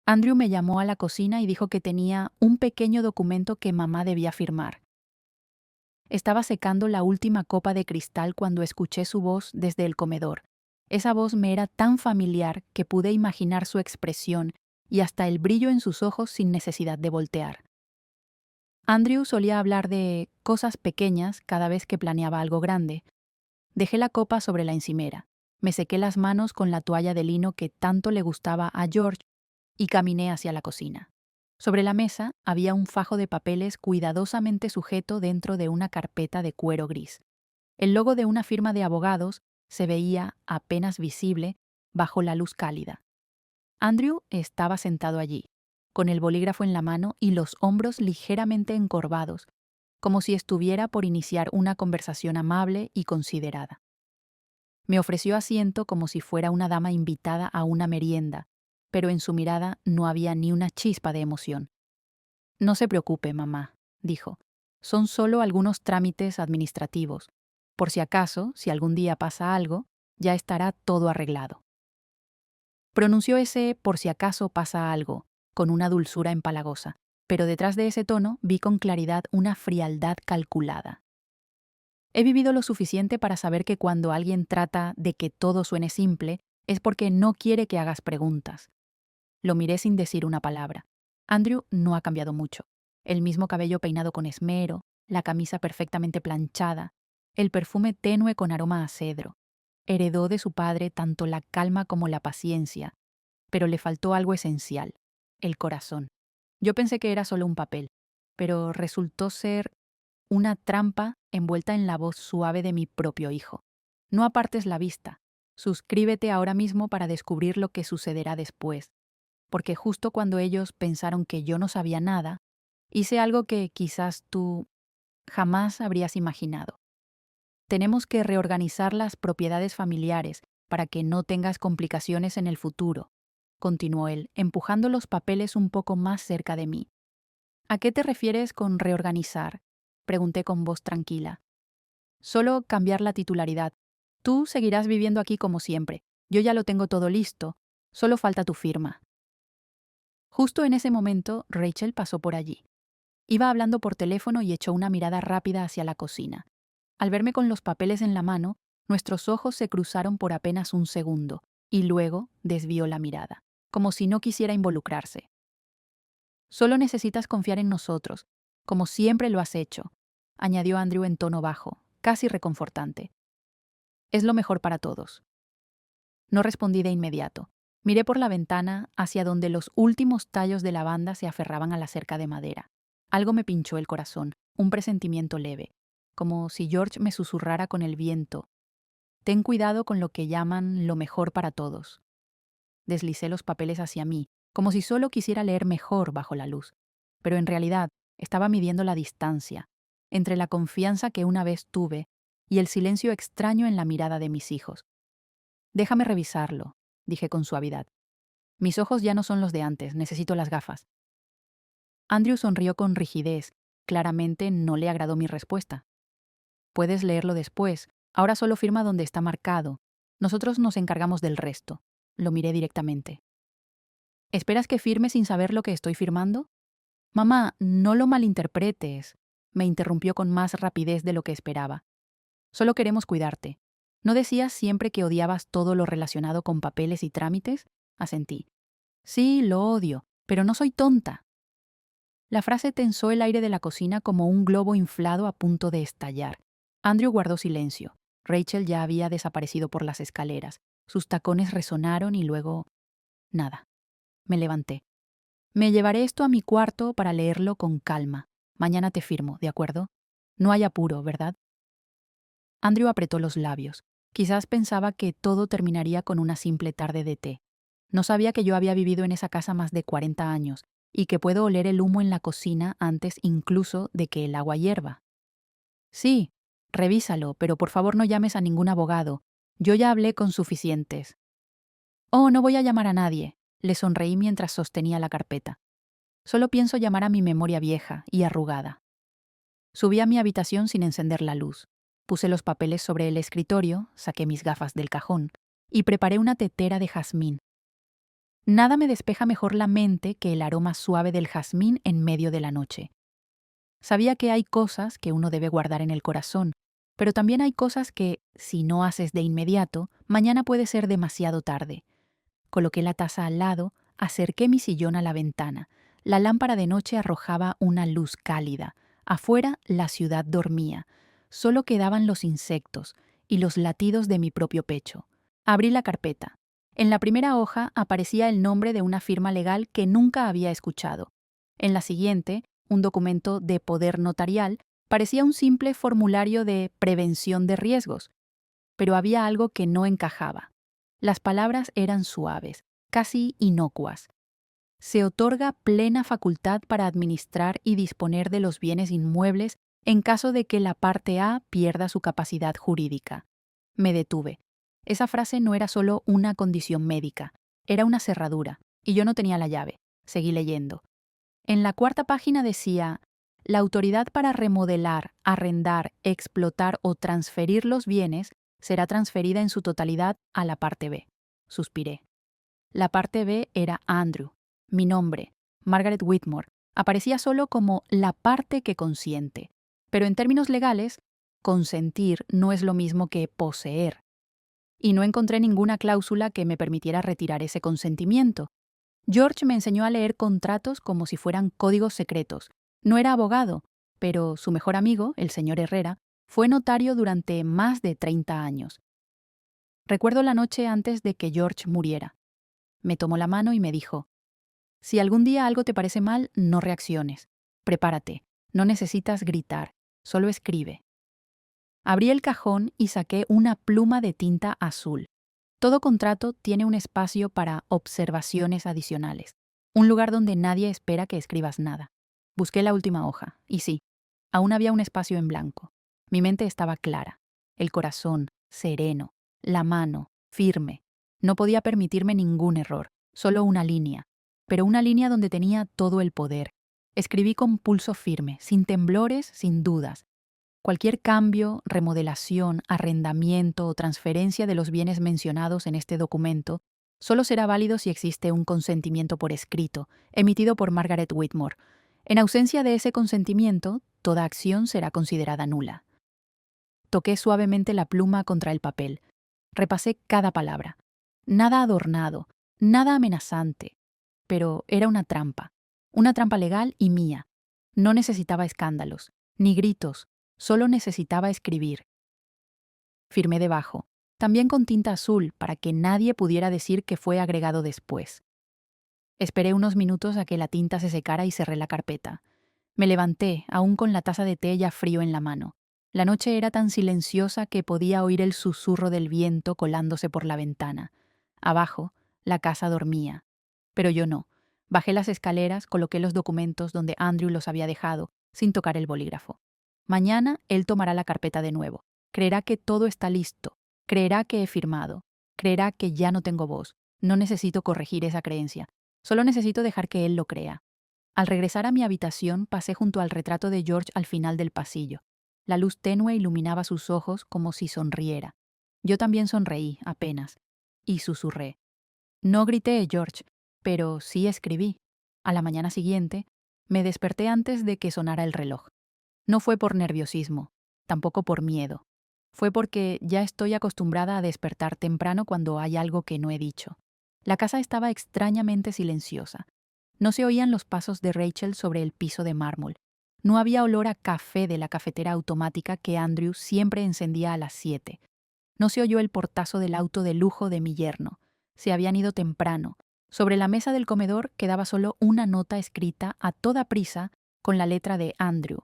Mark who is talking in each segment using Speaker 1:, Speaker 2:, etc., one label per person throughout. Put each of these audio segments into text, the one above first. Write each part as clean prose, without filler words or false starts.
Speaker 1: Andrew me llamó a la cocina y dijo que tenía un pequeño documento que mamá debía firmar. Estaba secando la última copa de cristal cuando escuché su voz desde el comedor. Esa voz me era tan familiar que pude imaginar su expresión y hasta el brillo en sus ojos sin necesidad de voltear. Andrew solía hablar de cosas pequeñas cada vez que planeaba algo grande. Dejé la copa sobre la encimera, me sequé las manos con la toalla de lino que tanto le gustaba a George y caminé hacia la cocina. Sobre la mesa había un fajo de papeles cuidadosamente sujeto dentro de una carpeta de cuero gris. El logo de una firma de abogados se veía apenas visible bajo la luz cálida. Andrew estaba sentado allí, con el bolígrafo en la mano y los hombros ligeramente encorvados, como si estuviera por iniciar una conversación amable y considerada. Me ofreció asiento como si fuera una dama invitada a una merienda, pero en su mirada no había ni una chispa de emoción. No se preocupe, mamá, dijo. Son solo algunos trámites administrativos. Por si acaso, si algún día pasa algo, ya estará todo arreglado. Pronunció ese por si acaso pasa algo, con una dulzura empalagosa, pero detrás de ese tono vi con claridad una frialdad calculada. He vivido lo suficiente para saber que cuando alguien trata de que todo suene simple, es porque no quiere que hagas preguntas. Lo miré sin decir una palabra. Andrew no ha cambiado mucho. El mismo cabello peinado con esmero, la camisa perfectamente planchada, el perfume tenue con aroma a cedro. Heredó de su padre tanto la calma como la paciencia, pero le faltó algo esencial, el corazón. Yo pensé que era solo un papel, pero resultó ser una trampa envuelta en la voz suave de mi propio hijo. No apartes la vista. Suscríbete ahora mismo para descubrir lo que sucederá después, porque justo cuando ellos pensaron que yo no sabía nada, hice algo que quizás tú jamás habrías imaginado. Tenemos que reorganizar las propiedades familiares para que no tengas complicaciones en el futuro, continuó él, empujando los papeles un poco más cerca de mí. ¿A qué te refieres con reorganizar?, pregunté con voz tranquila. Solo cambiar la titularidad. Tú seguirás viviendo aquí como siempre. Yo ya lo tengo todo listo. Solo falta tu firma. Justo en ese momento, Rachel pasó por allí. Iba hablando por teléfono y echó una mirada rápida hacia la cocina. Al verme con los papeles en la mano, nuestros ojos se cruzaron por apenas un segundo, y luego desvió la mirada, como si no quisiera involucrarse. Solo necesitas confiar en nosotros, como siempre lo has hecho, añadió Andrew en tono bajo, casi reconfortante. Es lo mejor para todos. No respondí de inmediato. Miré por la ventana hacia donde los últimos tallos de lavanda se aferraban a la cerca de madera. Algo me pinchó el corazón, un presentimiento leve, como si George me susurrara con el viento. Ten cuidado con lo que llaman lo mejor para todos. Deslicé los papeles hacia mí, como si solo quisiera leer mejor bajo la luz. Pero en realidad estaba midiendo la distancia entre la confianza que una vez tuve y el silencio extraño en la mirada de mis hijos. Déjame revisarlo, dije con suavidad. Mis ojos ya no son los de antes, necesito las gafas. Andrew sonrió con rigidez. Claramente no le agradó mi respuesta. Puedes leerlo después. Ahora solo firma donde está marcado. Nosotros nos encargamos del resto. Lo miré directamente. ¿Esperas que firme sin saber lo que estoy firmando? Mamá, no lo malinterpretes, me interrumpió con más rapidez de lo que esperaba. Solo queremos cuidarte. ¿No decías siempre que odiabas todo lo relacionado con papeles y trámites? Asentí. Sí, lo odio, pero no soy tonta. La frase tensó el aire de la cocina como un globo inflado a punto de estallar. Andrew guardó silencio. Rachel ya había desaparecido por las escaleras. Sus tacones resonaron y luego... nada. Me levanté. Me llevaré esto a mi cuarto para leerlo con calma. Mañana te firmo, ¿de acuerdo? No hay apuro, ¿verdad? Andrew apretó los labios. Quizás pensaba que todo terminaría con una simple tarde de té. No sabía que yo había vivido en esa casa más de 40 años y que puedo oler el humo en la cocina antes incluso de que el agua hierva. Sí, revísalo, pero por favor no llames a ningún abogado. Yo ya hablé con suficientes. Oh, no voy a llamar a nadie. Le sonreí mientras sostenía la carpeta. Solo pienso llamar a mi memoria vieja y arrugada. Subí a mi habitación sin encender la luz. Puse los papeles sobre el escritorio, saqué mis gafas del cajón y preparé una tetera de jazmín. Nada me despeja mejor la mente que el aroma suave del jazmín en medio de la noche. Sabía que hay cosas que uno debe guardar en el corazón, pero también hay cosas que, si no haces de inmediato, mañana puede ser demasiado tarde. Coloqué la taza al lado, acerqué mi sillón a la ventana. La lámpara de noche arrojaba una luz cálida. Afuera la ciudad dormía. Solo quedaban los insectos y los latidos de mi propio pecho. Abrí la carpeta. En la primera hoja aparecía el nombre de una firma legal que nunca había escuchado. En la siguiente, un documento de poder notarial, parecía un simple formulario de prevención de riesgos. Pero había algo que no encajaba. Las palabras eran suaves, casi inocuas. Se otorga plena facultad para administrar y disponer de los bienes inmuebles en caso de que la parte A pierda su capacidad jurídica. Me detuve. Esa frase no era solo una condición médica, era una cerradura, y yo no tenía la llave. Seguí leyendo. En la cuarta página decía: la autoridad para remodelar, arrendar, explotar o transferir los bienes será transferida en su totalidad a la parte B. Suspiré. La parte B era Andrew. Mi nombre, Margaret Whitmore, aparecía solo como la parte que consiente. Pero en términos legales, consentir no es lo mismo que poseer. Y no encontré ninguna cláusula que me permitiera retirar ese consentimiento. George me enseñó a leer contratos como si fueran códigos secretos. No era abogado, pero su mejor amigo, el señor Herrera, fue notario durante más de 30 años. Recuerdo la noche antes de que George muriera. Me tomó la mano y me dijo: si algún día algo te parece mal, no reacciones. Prepárate, no necesitas gritar, solo escribe. Abrí el cajón y saqué una pluma de tinta azul. Todo contrato tiene un espacio para observaciones adicionales, un lugar donde nadie espera que escribas nada. Busqué la última hoja, y sí, aún había un espacio en blanco. Mi mente estaba clara, el corazón sereno, la mano firme. No podía permitirme ningún error, solo una línea, pero una línea donde tenía todo el poder. Escribí con pulso firme, sin temblores, sin dudas. Cualquier cambio, remodelación, arrendamiento o transferencia de los bienes mencionados en este documento solo será válido si existe un consentimiento por escrito, emitido por Margaret Whitmore. En ausencia de ese consentimiento, toda acción será considerada nula. Toqué suavemente la pluma contra el papel. Repasé cada palabra. Nada adornado, nada amenazante. Pero era una trampa legal y mía. No necesitaba escándalos, ni gritos. Solo necesitaba escribir. Firmé debajo, también con tinta azul, para que nadie pudiera decir que fue agregado después. Esperé unos minutos a que la tinta se secara y cerré la carpeta. Me levanté, aún con la taza de té ya frío en la mano. La noche era tan silenciosa que podía oír el susurro del viento colándose por la ventana. Abajo, la casa dormía. Pero yo no. Bajé las escaleras, coloqué los documentos donde Andrew los había dejado, sin tocar el bolígrafo. Mañana él tomará la carpeta de nuevo. Creerá que todo está listo. Creerá que he firmado. Creerá que ya no tengo voz. No necesito corregir esa creencia. Solo necesito dejar que él lo crea. Al regresar a mi habitación, pasé junto al retrato de George al final del pasillo. La luz tenue iluminaba sus ojos como si sonriera. Yo también sonreí, apenas. Y susurré. No grité, George, pero sí escribí. A la mañana siguiente, me desperté antes de que sonara el reloj. No fue por nerviosismo, tampoco por miedo. Fue porque ya estoy acostumbrada a despertar temprano cuando hay algo que no he dicho. La casa estaba extrañamente silenciosa. No se oían los pasos de Rachel sobre el piso de mármol. No había olor a café de la cafetera automática que Andrew siempre encendía a las 7. No se oyó el portazo del auto de lujo de mi yerno. Se habían ido temprano. Sobre la mesa del comedor quedaba solo una nota escrita a toda prisa con la letra de Andrew.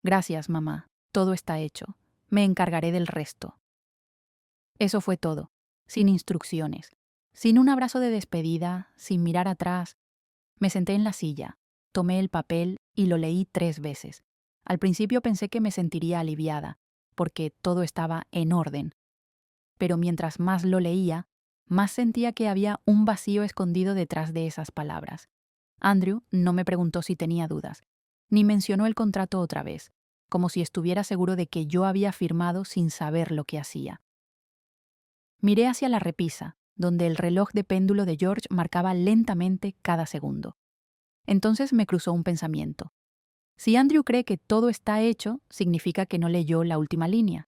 Speaker 1: Gracias, mamá. Todo está hecho. Me encargaré del resto. Eso fue todo, sin instrucciones, sin un abrazo de despedida, sin mirar atrás. Me senté en la silla, tomé el papel y lo leí 3 veces. Al principio pensé que me sentiría aliviada, porque todo estaba en orden. Pero mientras más lo leía, más sentía que había un vacío escondido detrás de esas palabras. Andrew no me preguntó si tenía dudas, ni mencionó el contrato otra vez, como si estuviera seguro de que yo había firmado sin saber lo que hacía. Miré hacia la repisa, donde el reloj de péndulo de George marcaba lentamente cada segundo. Entonces me cruzó un pensamiento. Si Andrew cree que todo está hecho, significa que no leyó la última línea.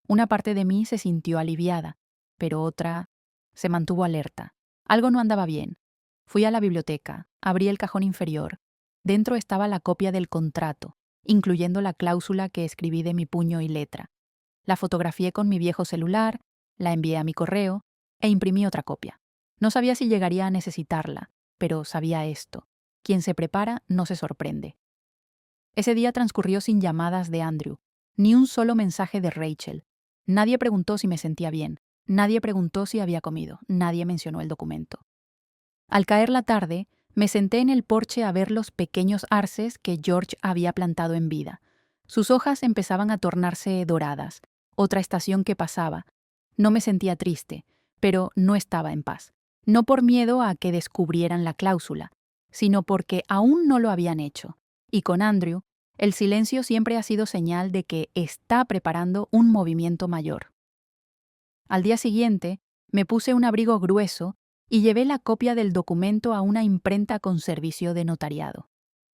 Speaker 1: Una parte de mí se sintió aliviada, pero otra se mantuvo alerta. Algo no andaba bien. Fui a la biblioteca, abrí el cajón inferior. Dentro estaba la copia del contrato, incluyendo la cláusula que escribí de mi puño y letra. La fotografié con mi viejo celular, la envié a mi correo e imprimí otra copia. No sabía si llegaría a necesitarla, pero sabía esto. Quien se prepara no se sorprende. Ese día transcurrió sin llamadas de Andrew, ni un solo mensaje de Rachel. Nadie preguntó si me sentía bien, nadie preguntó si había comido, nadie mencionó el documento. Al caer la tarde, me senté en el porche a ver los pequeños arces que George había plantado en vida. Sus hojas empezaban a tornarse doradas, otra estación que pasaba. No me sentía triste, pero no estaba en paz. No por miedo a que descubrieran la cláusula, sino porque aún no lo habían hecho. Y con Andrew, el silencio siempre ha sido señal de que está preparando un movimiento mayor. Al día siguiente, me puse un abrigo grueso y llevé la copia del documento a una imprenta con servicio de notariado.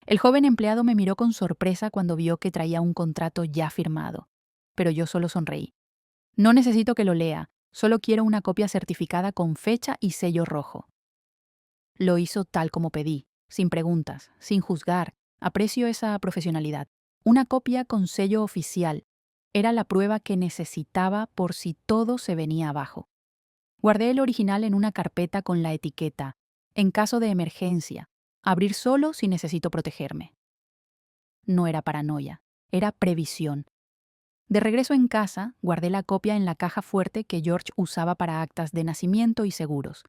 Speaker 1: El joven empleado me miró con sorpresa cuando vio que traía un contrato ya firmado, pero yo solo sonreí. No necesito que lo lea, solo quiero una copia certificada con fecha y sello rojo. Lo hizo tal como pedí, sin preguntas, sin juzgar. Aprecio esa profesionalidad. Una copia con sello oficial. Era la prueba que necesitaba por si todo se venía abajo. Guardé el original en una carpeta con la etiqueta, en caso de emergencia, abrir solo si necesito protegerme. No era paranoia, era previsión. De regreso en casa, guardé la copia en la caja fuerte que George usaba para actas de nacimiento y seguros.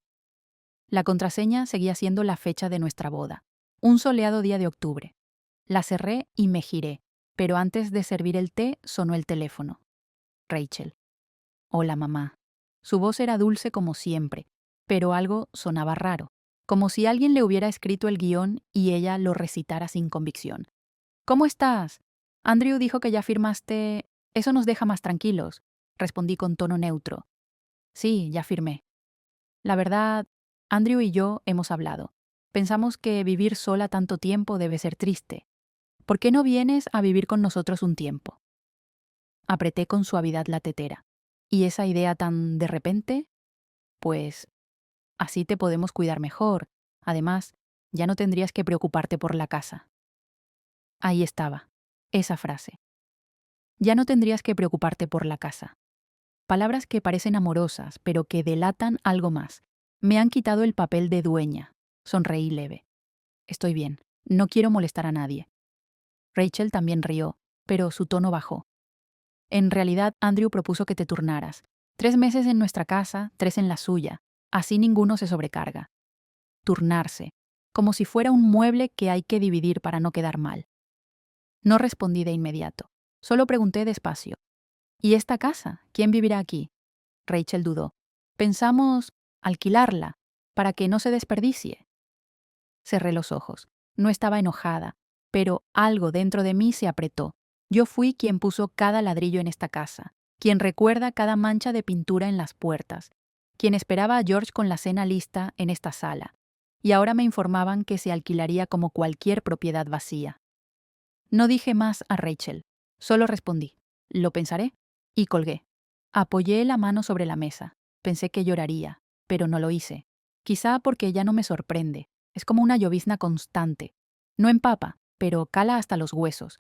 Speaker 1: La contraseña seguía siendo la fecha de nuestra boda, un soleado día de octubre. La cerré y me giré, pero antes de servir el té sonó el teléfono. Rachel. Hola, mamá. Su voz era dulce como siempre, pero algo sonaba raro, como si alguien le hubiera escrito el guión y ella lo recitara sin convicción. ¿Cómo estás? Andrew dijo que ya firmaste. Eso nos deja más tranquilos, respondí con tono neutro. Sí, ya firmé. La verdad, Andrew y yo hemos hablado. Pensamos que vivir sola tanto tiempo debe ser triste. ¿Por qué no vienes a vivir con nosotros un tiempo? Apreté con suavidad la tetera. ¿Y esa idea tan de repente? Pues así te podemos cuidar mejor. Además, ya no tendrías que preocuparte por la casa. Ahí estaba, esa frase. Ya no tendrías que preocuparte por la casa. Palabras que parecen amorosas, pero que delatan algo más. Me han quitado el papel de dueña. Sonreí leve. Estoy bien. No quiero molestar a nadie. Rachel también rió, pero su tono bajó. En realidad, Andrew propuso que te turnaras. 3 meses en nuestra casa, 3 en la suya. Así ninguno se sobrecarga. Turnarse, como si fuera un mueble que hay que dividir para no quedar mal. No respondí de inmediato. Solo pregunté despacio. ¿Y esta casa? ¿Quién vivirá aquí? Rachel dudó. Pensamos alquilarla, para que no se desperdicie. Cerré los ojos. No estaba enojada, pero algo dentro de mí se apretó. Yo fui quien puso cada ladrillo en esta casa, quien recuerda cada mancha de pintura en las puertas, quien esperaba a George con la cena lista en esta sala, y ahora me informaban que se alquilaría como cualquier propiedad vacía. No dije más a Rachel, solo respondí, lo pensaré, y colgué. Apoyé la mano sobre la mesa. Pensé que lloraría, pero no lo hice. Quizá porque ya no me sorprende. Es como una llovizna constante. No empapa, pero cala hasta los huesos.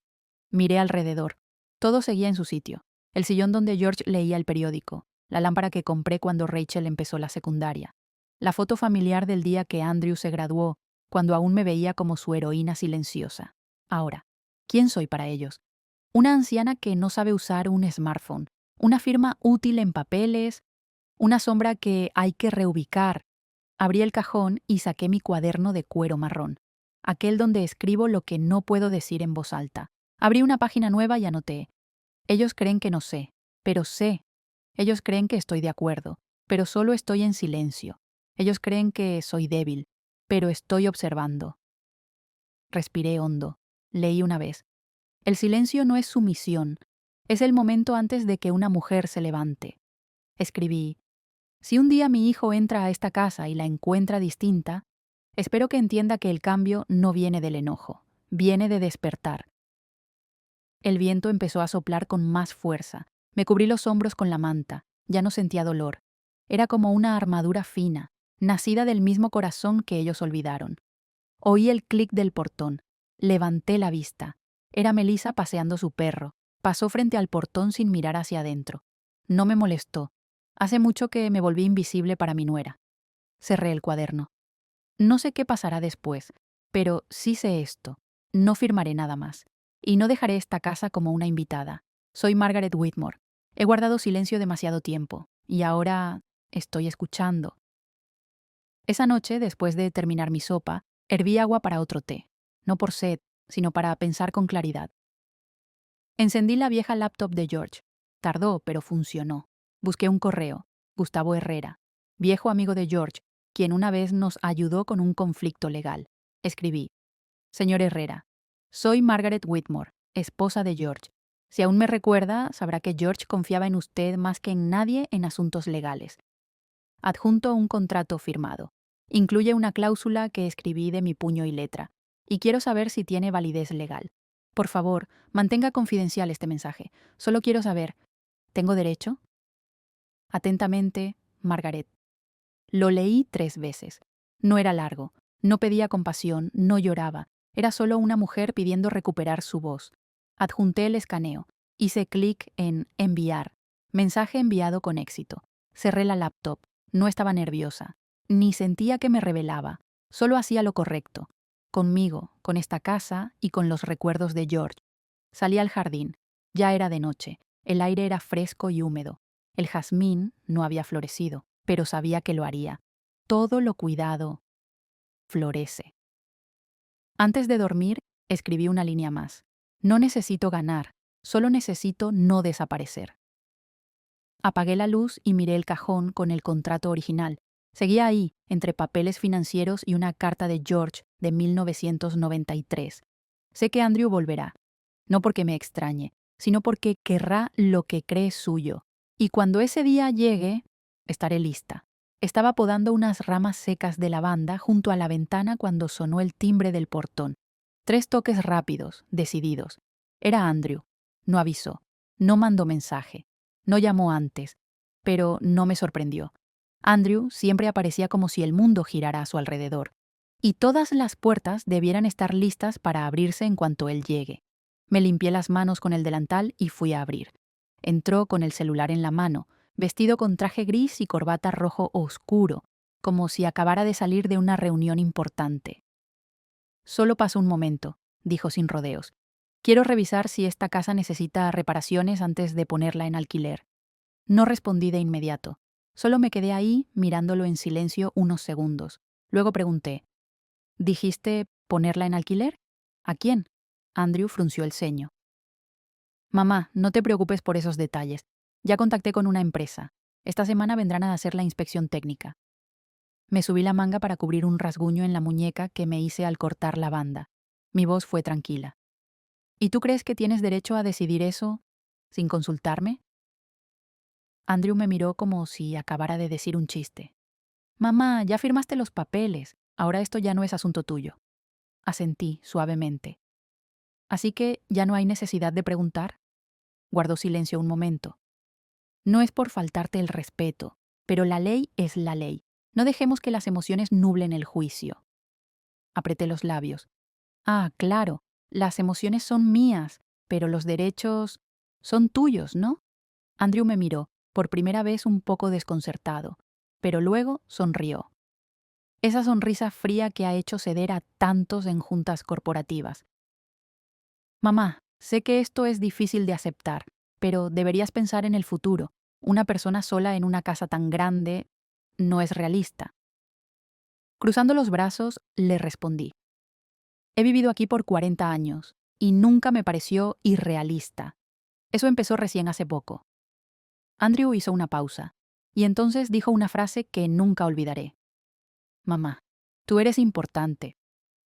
Speaker 1: Miré alrededor. Todo seguía en su sitio. El sillón donde George leía el periódico, la lámpara que compré cuando Rachel empezó la secundaria, la foto familiar del día que Andrew se graduó, cuando aún me veía como su heroína silenciosa. Ahora, ¿quién soy para ellos? Una anciana que no sabe usar un smartphone, una firma útil en papeles, una sombra que hay que reubicar. Abrí el cajón y saqué mi cuaderno de cuero marrón, aquel donde escribo lo que no puedo decir en voz alta. Abrí una página nueva y anoté. Ellos creen que no sé, pero sé. Ellos creen que estoy de acuerdo, pero solo estoy en silencio. Ellos creen que soy débil, pero estoy observando. Respiré hondo. Leí una vez. El silencio no es sumisión, es el momento antes de que una mujer se levante. Escribí, Si un día mi hijo entra a esta casa y la encuentra distinta, espero que entienda que el cambio no viene del enojo, viene de despertar. El viento empezó a soplar con más fuerza. Me cubrí los hombros con la manta. Ya no sentía dolor. Era como una armadura fina, nacida del mismo corazón que ellos olvidaron. Oí el clic del portón. Levanté la vista. Era Melissa paseando su perro. Pasó frente al portón sin mirar hacia adentro. No me molestó. Hace mucho que me volví invisible para mi nuera. Cerré el cuaderno. No sé qué pasará después, pero sí sé esto. No firmaré nada más. Y no dejaré esta casa como una invitada. Soy Margaret Whitmore. He guardado silencio demasiado tiempo. Y ahora estoy escuchando. Esa noche, después de terminar mi sopa, herví agua para otro té. No por sed, sino para pensar con claridad. Encendí la vieja laptop de George. Tardó, pero funcionó. Busqué un correo. Gustavo Herrera, viejo amigo de George, quien una vez nos ayudó con un conflicto legal. Escribí: Señor Herrera, soy Margaret Whitmore, esposa de George. Si aún me recuerda, sabrá que George confiaba en usted más que en nadie en asuntos legales. Adjunto un contrato firmado. Incluye una cláusula que escribí de mi puño y letra, y quiero saber si tiene validez legal. Por favor, mantenga confidencial este mensaje. Solo quiero saber, ¿tengo derecho? Atentamente, Margaret. Lo leí 3 veces. No era largo, no pedía compasión, no lloraba. Era solo una mujer pidiendo recuperar su voz. Adjunté el escaneo. Hice clic en enviar. Mensaje enviado con éxito. Cerré la laptop. No estaba nerviosa. Ni sentía que me rebelaba. Solo hacía lo correcto. Conmigo, con esta casa y con los recuerdos de George. Salí al jardín. Ya era de noche. El aire era fresco y húmedo. El jazmín no había florecido, pero sabía que lo haría. Todo lo cuidado florece. Antes de dormir, escribí una línea más. No necesito ganar, solo necesito no desaparecer. Apagué la luz y miré el cajón con el contrato original. Seguía ahí, entre papeles financieros y una carta de George de 1993. Sé que Andrew volverá, no porque me extrañe, sino porque querrá lo que cree suyo. Y cuando ese día llegue, estaré lista. Estaba podando unas ramas secas de lavanda junto a la ventana cuando sonó el timbre del portón. 3 toques rápidos, decididos. Era Andrew. No avisó. No mandó mensaje. No llamó antes. Pero no me sorprendió. Andrew siempre aparecía como si el mundo girara a su alrededor. Y todas las puertas debieran estar listas para abrirse en cuanto él llegue. Me limpié las manos con el delantal y fui a abrir. Entró con el celular en la mano, vestido con traje gris y corbata rojo oscuro, como si acabara de salir de una reunión importante. Solo pasó un momento, dijo sin rodeos. Quiero revisar si esta casa necesita reparaciones antes de ponerla en alquiler. No respondí de inmediato. Solo me quedé ahí mirándolo en silencio unos segundos. Luego pregunté: ¿dijiste ponerla en alquiler? ¿A quién? Andrew frunció el ceño. Mamá, no te preocupes por esos detalles. Ya contacté con una empresa. Esta semana vendrán a hacer la inspección técnica. Me subí la manga para cubrir un rasguño en la muñeca que me hice al cortar la banda. Mi voz fue tranquila. ¿Y tú crees que tienes derecho a decidir eso sin consultarme? Andrew me miró como si acabara de decir un chiste. Mamá, ya firmaste los papeles. Ahora esto ya no es asunto tuyo. Asentí suavemente. Así que ya no hay necesidad de preguntar. Guardó silencio un momento. No es por faltarte el respeto, pero la ley es la ley. No dejemos que las emociones nublen el juicio. Apreté los labios. Ah, claro, las emociones son mías, pero los derechos son tuyos, ¿no? Andrew me miró, por primera vez un poco desconcertado, pero luego sonrió. Esa sonrisa fría que ha hecho ceder a tantos en juntas corporativas. Mamá, sé que esto es difícil de aceptar, pero deberías pensar en el futuro. Una persona sola en una casa tan grande no es realista. Cruzando los brazos, le respondí: he vivido aquí por 40 años y nunca me pareció irrealista. Eso empezó recién hace poco. Andrew hizo una pausa, y entonces dijo una frase que nunca olvidaré. Mamá, tú eres importante,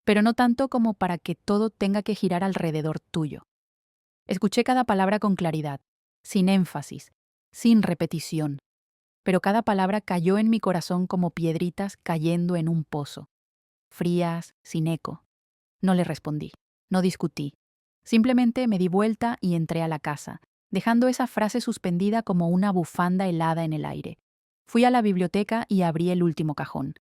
Speaker 1: pero no tanto como para que todo tenga que girar alrededor tuyo. Escuché cada palabra con claridad, sin énfasis, sin repetición. pero cada palabra cayó en mi corazón como piedritas cayendo en un pozo, frías, sin eco. No le respondí, no discutí. Simplemente me di vuelta y entré a la casa, dejando esa frase suspendida como una bufanda helada en el aire. Fui a la biblioteca y abrí el último cajón.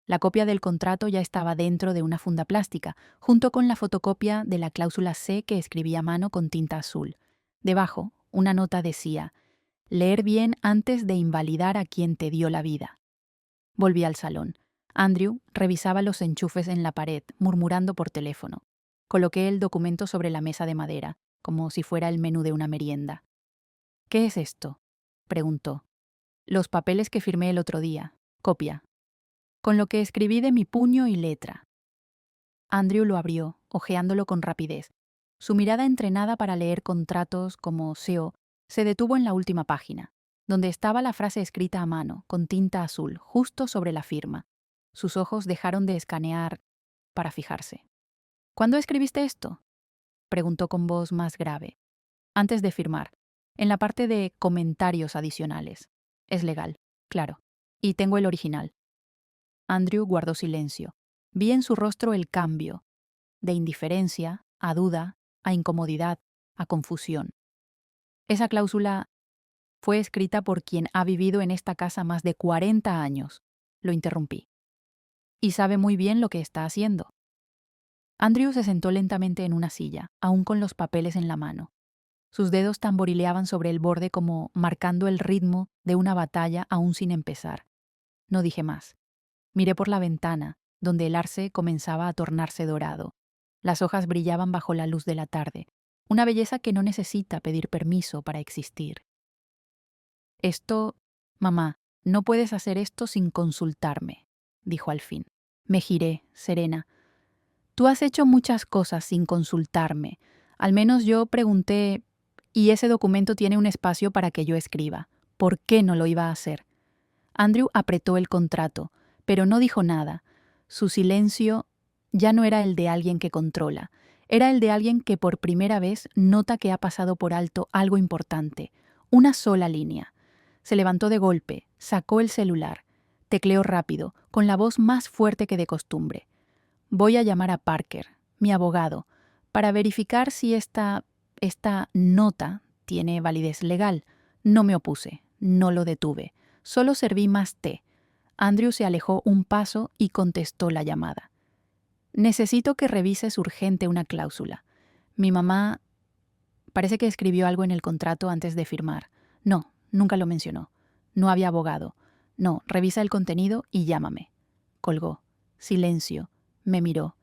Speaker 1: La copia del contrato ya estaba dentro de una funda plástica, junto con la fotocopia de la cláusula C que escribí a mano con tinta azul. Debajo, una nota decía: leer bien antes de invalidar a quien te dio la vida. Volví al salón. Andrew revisaba los enchufes en la pared, murmurando por teléfono. Coloqué el documento sobre la mesa de madera, como si fuera el menú de una merienda. ¿Qué es esto?, preguntó. Los papeles que firmé el otro día. Copia. Con lo que escribí de mi puño y letra. Andrew lo abrió, hojeándolo con rapidez. Su mirada entrenada para leer contratos como SEO se detuvo en la última página, donde estaba la frase escrita a mano, con tinta azul, justo sobre la firma. Sus ojos dejaron de escanear para fijarse. ¿Cuándo escribiste esto?, preguntó con voz más grave. Antes de firmar, en la parte de comentarios adicionales. Es legal, claro. Y tengo el original. Andrew guardó silencio. Vi en su rostro el cambio, de indiferencia a duda, a incomodidad, a confusión. Esa cláusula fue escrita por quien ha vivido en esta casa más de 40 años, lo interrumpí. Y sabe muy bien lo que está haciendo. Andrew se sentó lentamente en una silla, aún con los papeles en la mano. Sus dedos tamborileaban sobre el borde como marcando el ritmo de una batalla aún sin empezar. No dije más. Miré por la ventana, donde el arce comenzaba a tornarse dorado. Las hojas brillaban bajo la luz de la tarde, una belleza que no necesita pedir permiso para existir. Esto, mamá, no puedes hacer esto sin consultarme, dijo al fin. Me giré, serena. Tú has hecho muchas cosas sin consultarme. Al menos yo pregunté, y ese documento tiene un espacio para que yo escriba. ¿Por qué no lo iba a hacer? Andrew apretó el contrato, pero no dijo nada. Su silencio ya no era el de alguien que controla, era el de alguien que por primera vez nota que ha pasado por alto algo importante, una sola línea. Se levantó de golpe, sacó el celular, tecleó rápido, con la voz más fuerte que de costumbre. Voy a llamar a Parker, mi abogado, para verificar si esta nota tiene validez legal. No me opuse, no lo detuve, solo serví más té. Andrew se alejó un paso y contestó la llamada. Necesito que revises urgente una cláusula. Mi mamá parece que escribió algo en el contrato antes de firmar. No, nunca lo mencionó. No había abogado. No, revisa el contenido y llámame. Colgó. Silencio. Me miró.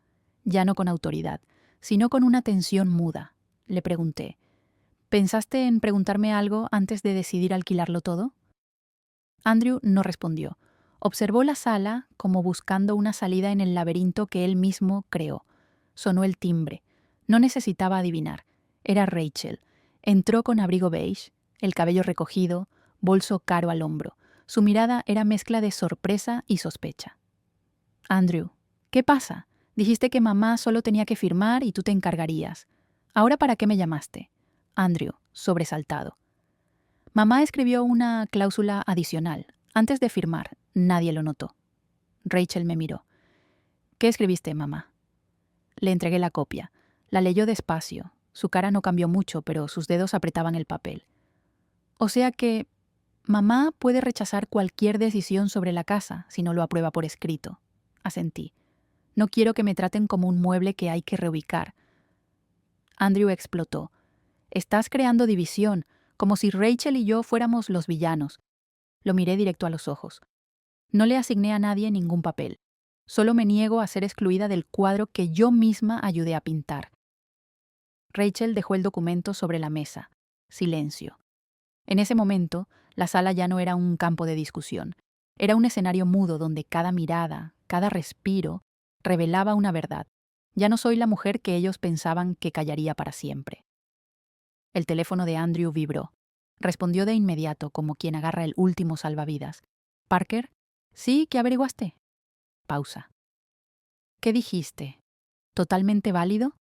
Speaker 1: Ya no con autoridad, sino con una tensión muda. Le pregunté: ¿pensaste en preguntarme algo antes de decidir alquilarlo todo? Andrew no respondió. Observó la sala como buscando una salida en el laberinto que él mismo creó. Sonó el timbre. No necesitaba adivinar. Era Rachel. Entró con abrigo beige, el cabello recogido, bolso caro al hombro. Su mirada era mezcla de sorpresa y sospecha. Andrew, ¿qué pasa? Dijiste que mamá solo tenía que firmar y tú te encargarías. ¿Ahora para qué me llamaste? Andrew, sobresaltado. Mamá escribió una cláusula adicional. Antes de firmar, nadie lo notó. Rachel me miró. ¿Qué escribiste, mamá? Le entregué la copia. La leyó despacio. Su cara no cambió mucho, pero sus dedos apretaban el papel. O sea que mamá puede rechazar cualquier decisión sobre la casa si no lo aprueba por escrito. Asentí. No quiero que me traten como un mueble que hay que reubicar. Andrew explotó. Estás creando división, como si Rachel y yo fuéramos los villanos. Lo miré directo a los ojos. No le asigné a nadie ningún papel. Solo me niego a ser excluida del cuadro que yo misma ayudé a pintar. Rachel dejó el documento sobre la mesa. Silencio. En ese momento, la sala ya no era un campo de discusión. Era un escenario mudo donde cada mirada, cada respiro, revelaba una verdad. Ya no soy la mujer que ellos pensaban que callaría para siempre. El teléfono de Andrew vibró. Respondió de inmediato, como quien agarra el último salvavidas. ¿Parker? ¿Sí? ¿Qué averiguaste? Pausa. ¿Qué dijiste? ¿Totalmente válido?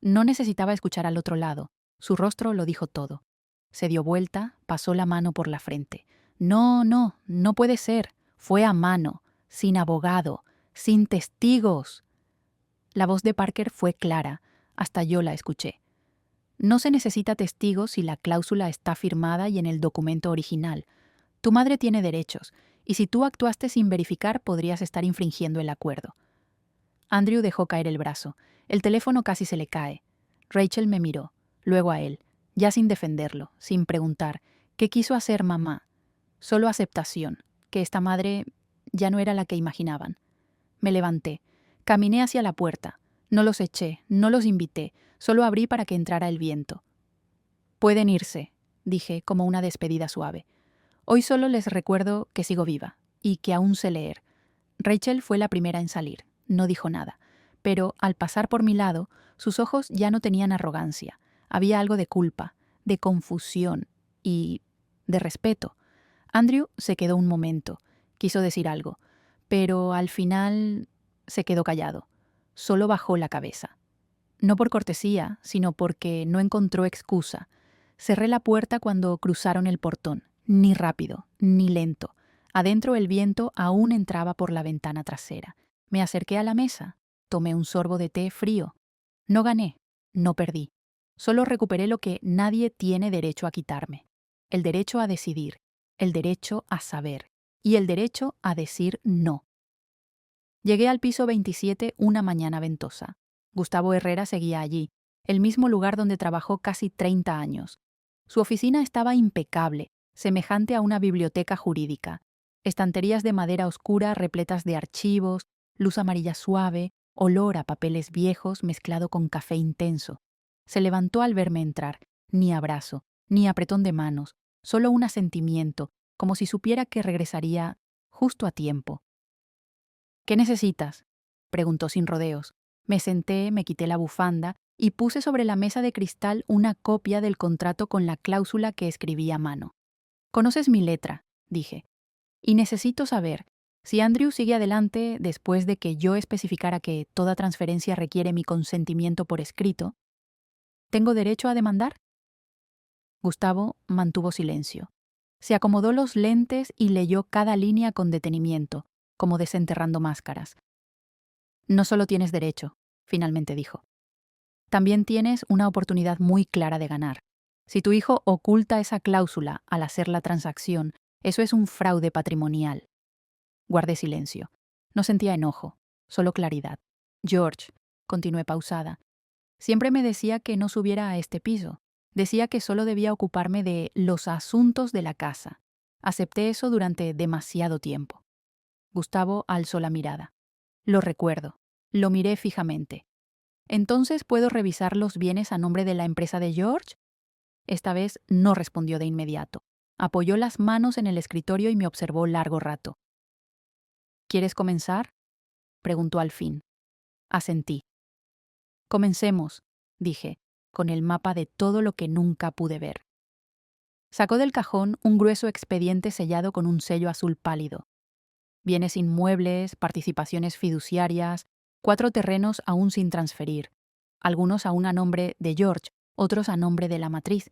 Speaker 1: No necesitaba escuchar al otro lado. Su rostro lo dijo todo. Se dio vuelta, pasó la mano por la frente. No, no, no puede ser. Fue a mano, sin abogado, sin testigos. La voz de Parker fue clara, hasta yo la escuché. No se necesita testigos si la cláusula está firmada y en el documento original. Tu madre tiene derechos, y si tú actuaste sin verificar podrías estar infringiendo el acuerdo. Andrew dejó caer el brazo. El teléfono casi se le cae. Rachel me miró, luego a él, ya sin defenderlo, sin preguntar, ¿qué quiso hacer mamá? Solo aceptación, que esta madre ya no era la que imaginaban. Me levanté, caminé hacia la puerta. No los eché, no los invité, solo abrí para que entrara el viento. Pueden irse, dije como una despedida suave. Hoy solo les recuerdo que sigo viva y que aún sé leer. Rachel fue la primera en salir, no dijo nada, pero al pasar por mi lado, sus ojos ya no tenían arrogancia, había algo de culpa, de confusión y de respeto. Andrew se quedó un momento, quiso decir algo, pero al final se quedó callado, solo bajó la cabeza. No por cortesía, sino porque no encontró excusa. Cerré la puerta cuando cruzaron el portón, ni rápido, ni lento. Adentro el viento aún entraba por la ventana trasera. Me acerqué a la mesa, tomé un sorbo de té frío. No gané, no perdí. Solo recuperé lo que nadie tiene derecho a quitarme. El derecho a decidir, el derecho a saber y el derecho a decir no. Llegué al piso 27 una mañana ventosa. Gustavo Herrera seguía allí, el mismo lugar donde trabajó casi 30 años. Su oficina estaba impecable, semejante a una biblioteca jurídica. Estanterías de madera oscura repletas de archivos, luz amarilla suave, olor a papeles viejos mezclado con café intenso. Se levantó al verme entrar, ni abrazo, ni apretón de manos, solo un asentimiento, como si supiera que regresaría justo a tiempo. ¿Qué necesitas?, preguntó sin rodeos. Me senté, me quité la bufanda y puse sobre la mesa de cristal una copia del contrato con la cláusula que escribí a mano. «Conoces mi letra», dije, «y necesito saber, si Andrew sigue adelante después de que yo especificara que toda transferencia requiere mi consentimiento por escrito, ¿tengo derecho a demandar?». Gustavo mantuvo silencio. Se acomodó los lentes y leyó cada línea con detenimiento, como desenterrando máscaras. «No solo tienes derecho», finalmente dijo. «También tienes una oportunidad muy clara de ganar. Si tu hijo oculta esa cláusula al hacer la transacción, eso es un fraude patrimonial». Guardé silencio. No sentía enojo, solo claridad. «George», continué pausada, «siempre me decía que no subiera a este piso. Decía que solo debía ocuparme de los asuntos de la casa. Acepté eso durante demasiado tiempo». Gustavo alzó la mirada. «Lo recuerdo. Lo miré fijamente. ¿Entonces puedo revisar los bienes a nombre de la empresa de George?». Esta vez no respondió de inmediato. Apoyó las manos en el escritorio y me observó largo rato. «¿Quieres comenzar?», preguntó al fin. Asentí. «Comencemos», dije, con el mapa de todo lo que nunca pude ver. Sacó del cajón un grueso expediente sellado con un sello azul pálido. Bienes inmuebles, participaciones fiduciarias, 4 terrenos aún sin transferir, algunos aún a nombre de George, otros a nombre de la matriz.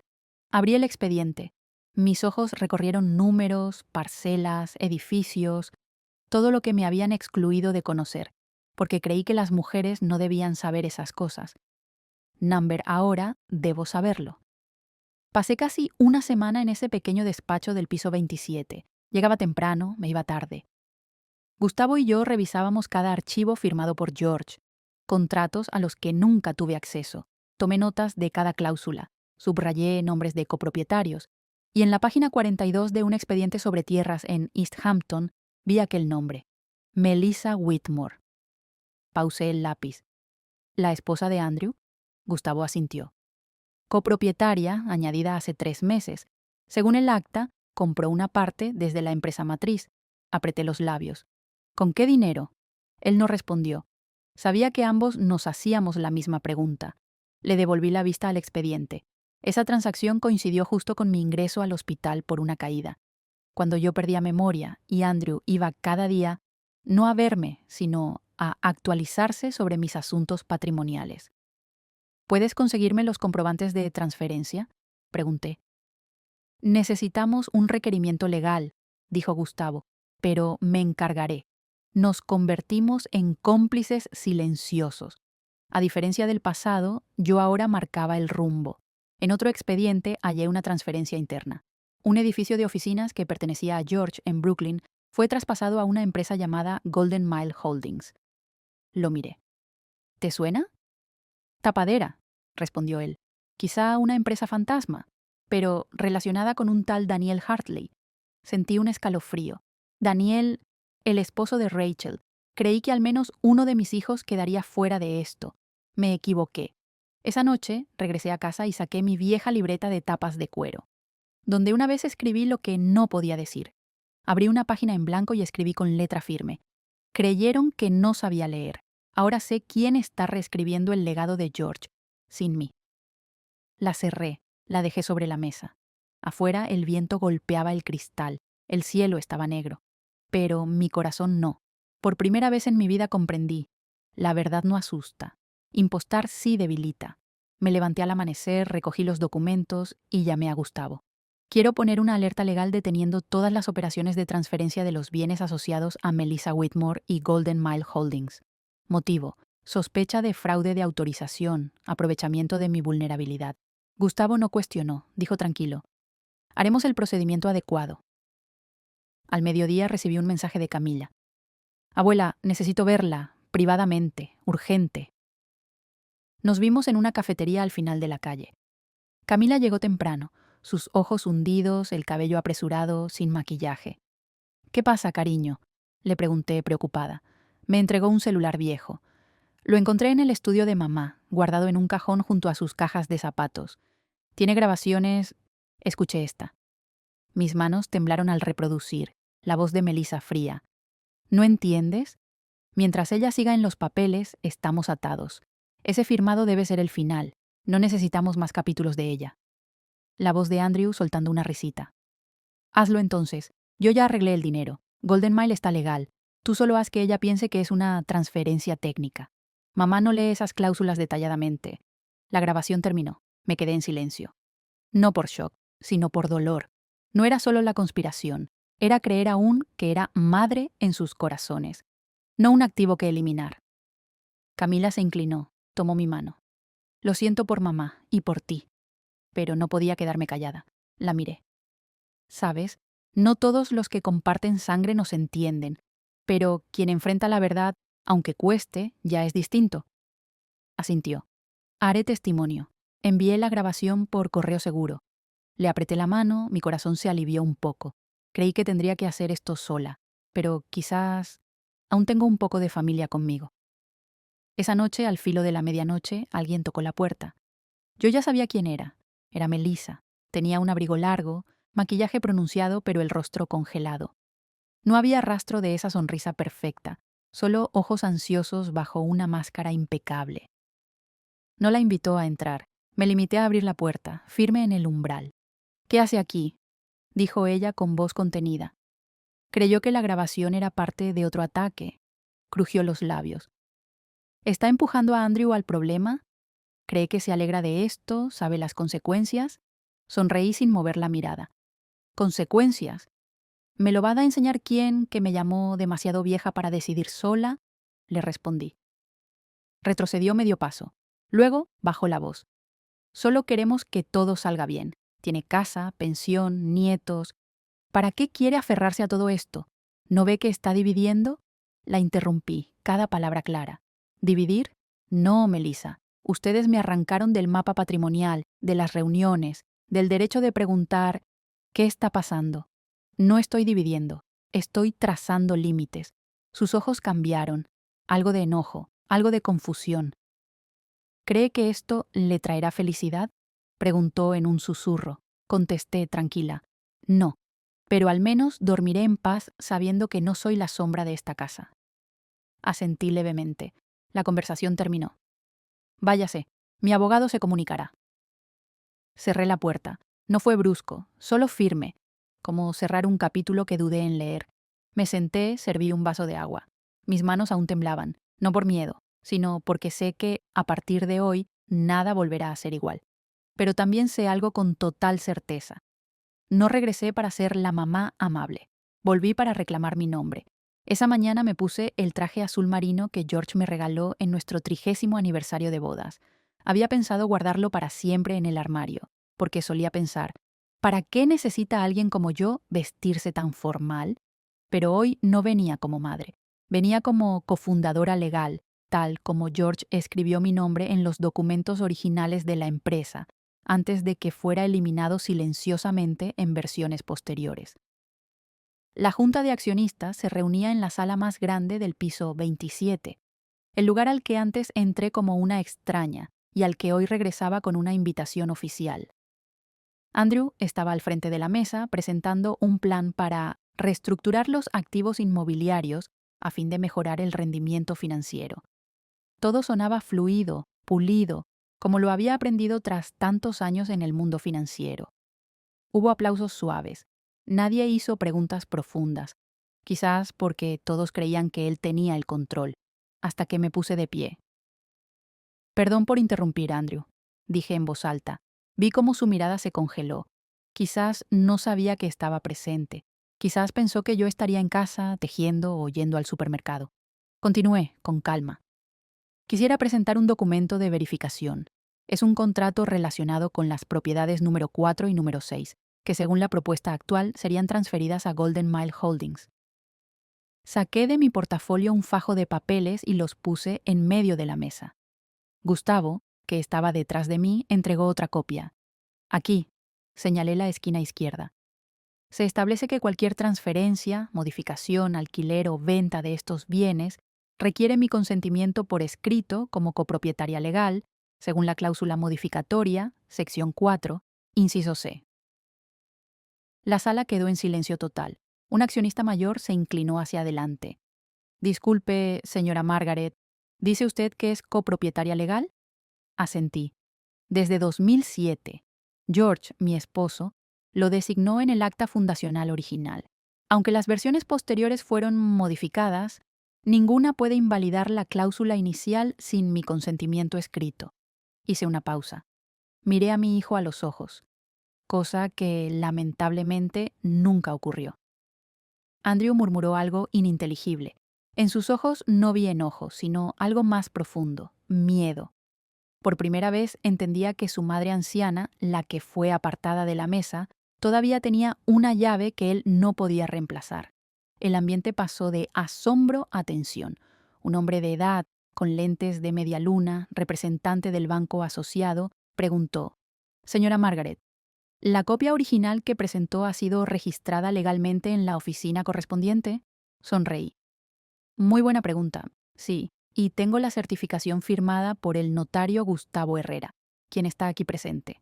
Speaker 1: Abrí el expediente. Mis ojos recorrieron números, parcelas, edificios, todo lo que me habían excluido de conocer, porque creí que las mujeres no debían saber esas cosas. Number, ahora debo saberlo. Pasé casi una semana en ese pequeño despacho del piso 27. Llegaba temprano, me iba tarde. Gustavo y yo revisábamos cada archivo firmado por George, contratos a los que nunca tuve acceso. Tomé notas de cada cláusula, subrayé nombres de copropietarios, y en la página 42 de un expediente sobre tierras en East Hampton vi aquel nombre, Melissa Whitmore. Pausé el lápiz. ¿La esposa de Andrew? Gustavo asintió. Copropietaria, añadida hace 3 meses. Según el acta, compró una parte desde la empresa matriz. Apreté los labios. ¿Con qué dinero? Él no respondió. Sabía que ambos nos hacíamos la misma pregunta. Le devolví la vista al expediente. Esa transacción coincidió justo con mi ingreso al hospital por una caída. Cuando yo perdía memoria y Andrew iba cada día, no a verme, sino a actualizarse sobre mis asuntos patrimoniales. ¿Puedes conseguirme los comprobantes de transferencia?, pregunté. Necesitamos un requerimiento legal, dijo Gustavo, pero me encargaré. Nos convertimos en cómplices silenciosos. A diferencia del pasado, yo ahora marcaba el rumbo. En otro expediente hallé una transferencia interna. Un edificio de oficinas que pertenecía a George en Brooklyn fue traspasado a una empresa llamada Golden Mile Holdings. Lo miré. ¿Te suena? Tapadera, respondió él. Quizá una empresa fantasma, pero relacionada con un tal Daniel Hartley. Sentí un escalofrío. Daniel, el esposo de Rachel. Creí que al menos uno de mis hijos quedaría fuera de esto. Me equivoqué. Esa noche regresé a casa y saqué mi vieja libreta de tapas de cuero, donde una vez escribí lo que no podía decir. Abrí una página en blanco y escribí con letra firme. Creyeron que no sabía leer. Ahora sé quién está reescribiendo el legado de George, sin mí. La cerré, la dejé sobre la mesa. Afuera el viento golpeaba el cristal, el cielo estaba negro. Pero mi corazón no. Por primera vez en mi vida comprendí. La verdad no asusta. Impostar sí debilita. Me levanté al amanecer, recogí los documentos y llamé a Gustavo. Quiero poner una alerta legal deteniendo todas las operaciones de transferencia de los bienes asociados a Melissa Whitmore y Golden Mile Holdings. Motivo: sospecha de fraude de autorización, aprovechamiento de mi vulnerabilidad. Gustavo no cuestionó, dijo tranquilo. Haremos el procedimiento adecuado. Al mediodía recibí un mensaje de Camila. Abuela, necesito verla, privadamente, urgente. Nos vimos en una cafetería al final de la calle. Camila llegó temprano, sus ojos hundidos, el cabello apresurado, sin maquillaje. ¿Qué pasa, cariño?, le pregunté preocupada. Me entregó un celular viejo. Lo encontré en el estudio de mamá, guardado en un cajón junto a sus cajas de zapatos. Tiene grabaciones. Escuché esta. Mis manos temblaron al reproducir, la voz de Melissa fría. ¿No entiendes? Mientras ella siga en los papeles, estamos atados. Ese firmado debe ser el final. No necesitamos más capítulos de ella. La voz de Andrew soltando una risita. Hazlo entonces. Yo ya arreglé el dinero. Golden Mile está legal. Tú solo haz que ella piense que es una transferencia técnica. Mamá no lee esas cláusulas detalladamente. La grabación terminó. Me quedé en silencio. No por shock, sino por dolor. No era solo la conspiración. Era creer aún que era madre en sus corazones. No un activo que eliminar. Camila se inclinó, tomó mi mano. Lo siento por mamá y por ti. Pero no podía quedarme callada. La miré. ¿Sabes? No todos los que comparten sangre nos entienden, pero quien enfrenta la verdad, aunque cueste, ya es distinto. Asintió. Haré testimonio. Envié la grabación por correo seguro. Le apreté la mano, mi corazón se alivió un poco. Creí que tendría que hacer esto sola, pero quizás aún tengo un poco de familia conmigo. Esa noche, al filo de la medianoche, alguien tocó la puerta. Yo ya sabía quién era. Era Melissa. Tenía un abrigo largo, maquillaje pronunciado, pero el rostro congelado. No había rastro de esa sonrisa perfecta, solo ojos ansiosos bajo una máscara impecable. No la invitó a entrar. Me limité a abrir la puerta, firme en el umbral. ¿Qué hace aquí?, dijo ella con voz contenida. Creyó que la grabación era parte de otro ataque. Crujió los labios. ¿Está empujando a Andrew al problema? ¿Cree que se alegra de esto? ¿Sabe las consecuencias? Sonreí sin mover la mirada. ¿Consecuencias? ¿Me lo va a enseñar quién, que me llamó demasiado vieja para decidir sola? Le respondí. Retrocedió medio paso. Luego bajó la voz. Solo queremos que todo salga bien. Tiene casa, pensión, nietos. ¿Para qué quiere aferrarse a todo esto? ¿No ve que está dividiendo? La interrumpí, cada palabra clara. ¿Dividir? No, Melissa. Ustedes me arrancaron del mapa patrimonial, de las reuniones, del derecho de preguntar ¿qué está pasando? No estoy dividiendo, estoy trazando límites. Sus ojos cambiaron, algo de enojo, algo de confusión. ¿Cree que esto le traerá felicidad?, preguntó en un susurro. Contesté tranquila. No, pero al menos dormiré en paz sabiendo que no soy la sombra de esta casa. Asentí levemente. La conversación terminó. Váyase, mi abogado se comunicará. Cerré la puerta. No fue brusco, solo firme, como cerrar un capítulo que dudé en leer. Me senté, serví un vaso de agua. Mis manos aún temblaban, no por miedo, sino porque sé que, a partir de hoy, nada volverá a ser igual. Pero también sé algo con total certeza. No regresé para ser la mamá amable. Volví para reclamar mi nombre. Esa mañana me puse el traje azul marino que George me regaló en nuestro 30º aniversario de bodas. Había pensado guardarlo para siempre en el armario, porque solía pensar, ¿para qué necesita alguien como yo vestirse tan formal? Pero hoy no venía como madre, venía como cofundadora legal, tal como George escribió mi nombre en los documentos originales de la empresa, antes de que fuera eliminado silenciosamente en versiones posteriores. La junta de accionistas se reunía en la sala más grande del piso 27, el lugar al que antes entré como una extraña y al que hoy regresaba con una invitación oficial. Andrew estaba al frente de la mesa presentando un plan para reestructurar los activos inmobiliarios a fin de mejorar el rendimiento financiero. Todo sonaba fluido, pulido, como lo había aprendido tras tantos años en el mundo financiero. Hubo aplausos suaves. Nadie hizo preguntas profundas, quizás porque todos creían que él tenía el control, hasta que me puse de pie. Perdón por interrumpir, Andrew, dije en voz alta. Vi cómo su mirada se congeló. Quizás no sabía que estaba presente. Quizás pensó que yo estaría en casa, tejiendo o yendo al supermercado. Continué, con calma. Quisiera presentar un documento de verificación. Es un contrato relacionado con las propiedades número 4 y número 6, que según la propuesta actual serían transferidas a Golden Mile Holdings. Saqué de mi portafolio un fajo de papeles y los puse en medio de la mesa. Gustavo, que estaba detrás de mí, entregó otra copia. Aquí, señalé la esquina izquierda. Se establece que cualquier transferencia, modificación, alquiler o venta de estos bienes requiere mi consentimiento por escrito como copropietaria legal, según la cláusula modificatoria, sección 4, inciso C. La sala quedó en silencio total. Un accionista mayor se inclinó hacia adelante. Disculpe, señora Margaret, ¿dice usted que es copropietaria legal? Asentí. Desde 2007, George, mi esposo, lo designó en el acta fundacional original. Aunque las versiones posteriores fueron modificadas, ninguna puede invalidar la cláusula inicial sin mi consentimiento escrito. Hice una pausa. Miré a mi hijo a los ojos, cosa que lamentablemente nunca ocurrió. Andrew murmuró algo ininteligible. En sus ojos no vi enojo, sino algo más profundo, miedo. Por primera vez entendía que su madre anciana, la que fue apartada de la mesa, todavía tenía una llave que él no podía reemplazar. El ambiente pasó de asombro a tensión. Un hombre de edad, con lentes de media luna, representante del banco asociado, preguntó: «Señora Margaret, ¿la copia original que presentó ha sido registrada legalmente en la oficina correspondiente?» Sonreí. «Muy buena pregunta. Sí, y tengo la certificación firmada por el notario Gustavo Herrera, quien está aquí presente».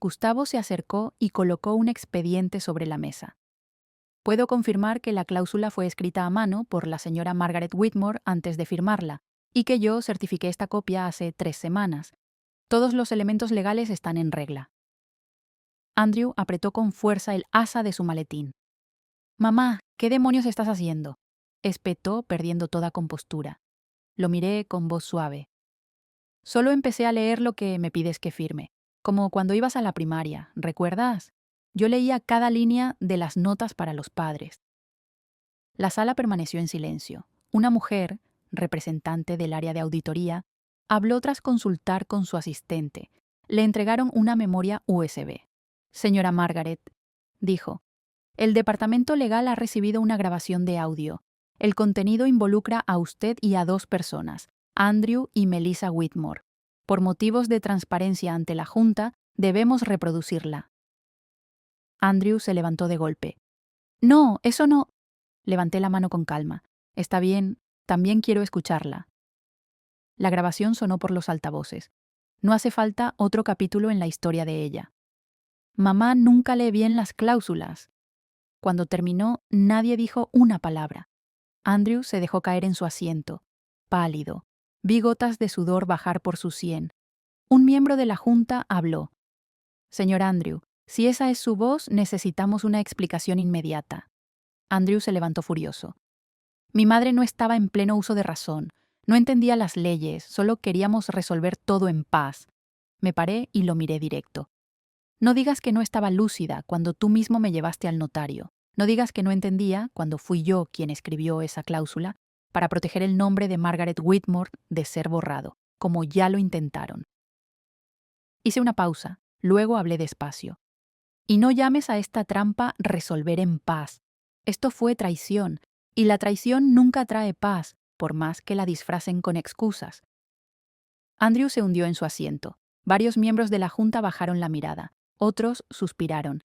Speaker 1: Gustavo se acercó y colocó un expediente sobre la mesa. «Puedo confirmar que la cláusula fue escrita a mano por la señora Margaret Whitmore antes de firmarla, y que yo certifiqué esta copia hace 3 semanas. Todos los elementos legales están en regla». Andrew apretó con fuerza el asa de su maletín. «Mamá, ¿qué demonios estás haciendo?», espetó, perdiendo toda compostura. Lo miré con voz suave. «Solo empecé a leer lo que me pides que firme, como cuando ibas a la primaria, ¿recuerdas? Yo leía cada línea de las notas para los padres». La sala permaneció en silencio. Una mujer, representante del área de auditoría, habló tras consultar con su asistente. Le entregaron una memoria USB. «Señora Margaret», dijo, «el departamento legal ha recibido una grabación de audio. El contenido involucra a usted y a 2 personas, Andrew y Melissa Whitmore. Por motivos de transparencia ante la Junta, debemos reproducirla». Andrew se levantó de golpe. «No, eso no». Levanté la mano con calma. «Está bien, también quiero escucharla». La grabación sonó por los altavoces. No hace falta otro capítulo en la historia de ella. «Mamá nunca lee bien las cláusulas». Cuando terminó, nadie dijo una palabra. Andrew se dejó caer en su asiento, pálido. Vi gotas de sudor bajar por su sien. Un miembro de la Junta habló. «Señor Andrew, si esa es su voz, necesitamos una explicación inmediata». Andrew se levantó furioso. «Mi madre no estaba en pleno uso de razón. No entendía las leyes, solo queríamos resolver todo en paz». Me paré y lo miré directo. «No digas que no estaba lúcida cuando tú mismo me llevaste al notario. No digas que no entendía cuando fui yo quien escribió esa cláusula para proteger el nombre de Margaret Whitmore de ser borrado, como ya lo intentaron. Hice una pausa, luego hablé despacio. Y no llames a esta trampa resolver en paz. Esto fue traición, y la traición nunca trae paz, por más que la disfracen con excusas. Andrew se hundió en su asiento. Varios miembros de la junta bajaron la mirada. Otros suspiraron.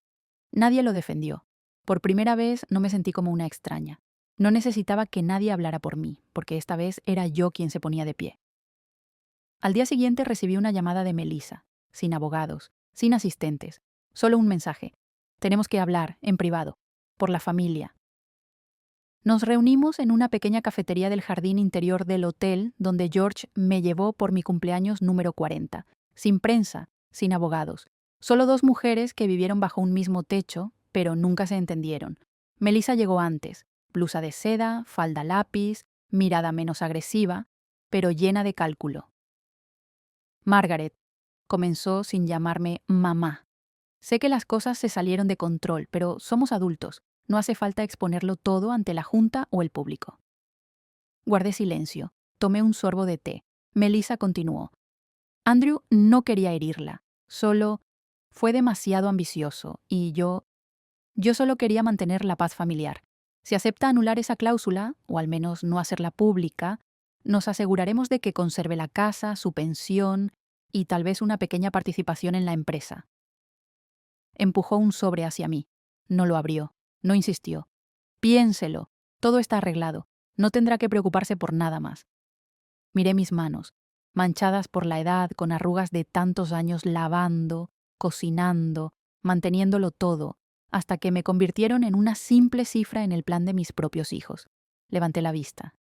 Speaker 1: Nadie lo defendió. Por primera vez no me sentí como una extraña. No necesitaba que nadie hablara por mí, porque esta vez era yo quien se ponía de pie. Al día siguiente recibí una llamada de Melissa, sin abogados, sin asistentes, solo un mensaje. Tenemos que hablar, en privado, por la familia. Nos reunimos en una pequeña cafetería del jardín interior del hotel donde George me llevó por mi cumpleaños número 40, sin prensa, sin abogados. Solo dos mujeres que vivieron bajo un mismo techo, pero nunca se entendieron. Melissa llegó antes, blusa de seda, falda lápiz, mirada menos agresiva, pero llena de cálculo. Margaret, comenzó sin llamarme mamá. Sé que las cosas se salieron de control, pero somos adultos. No hace falta exponerlo todo ante la junta o el público. Guardé silencio. Tomé un sorbo de té. Melissa continuó. Andrew no quería herirla. Solo fue demasiado ambicioso y yo solo quería mantener la paz familiar. Si acepta anular esa cláusula, o al menos no hacerla pública, nos aseguraremos de que conserve la casa, su pensión y tal vez una pequeña participación en la empresa. Empujó un sobre hacia mí. No lo abrió. No insistió. Piénselo. Todo está arreglado. No tendrá que preocuparse por nada más. Miré mis manos, manchadas por la edad, con arrugas de tantos años lavando, cocinando, manteniéndolo todo, hasta que me convirtieron en una simple cifra en el plan de mis propios hijos. Levanté la vista.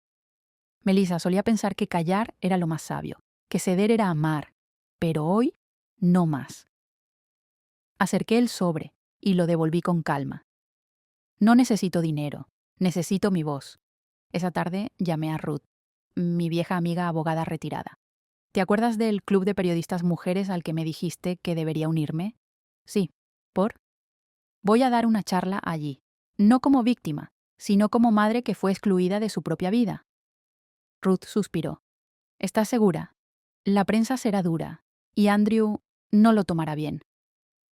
Speaker 1: Melissa solía pensar que callar era lo más sabio, que ceder era amar, pero hoy no más. Acerqué el sobre y lo devolví con calma. No necesito dinero, necesito mi voz. Esa tarde llamé a Ruth, mi vieja amiga abogada retirada. ¿Te acuerdas del club de periodistas mujeres al que me dijiste que debería unirme? Sí. ¿Por? Voy a dar una charla allí, no como víctima, sino como madre que fue excluida de su propia vida. Ruth suspiró. ¿Estás segura? La prensa será dura, y Andrew no lo tomará bien.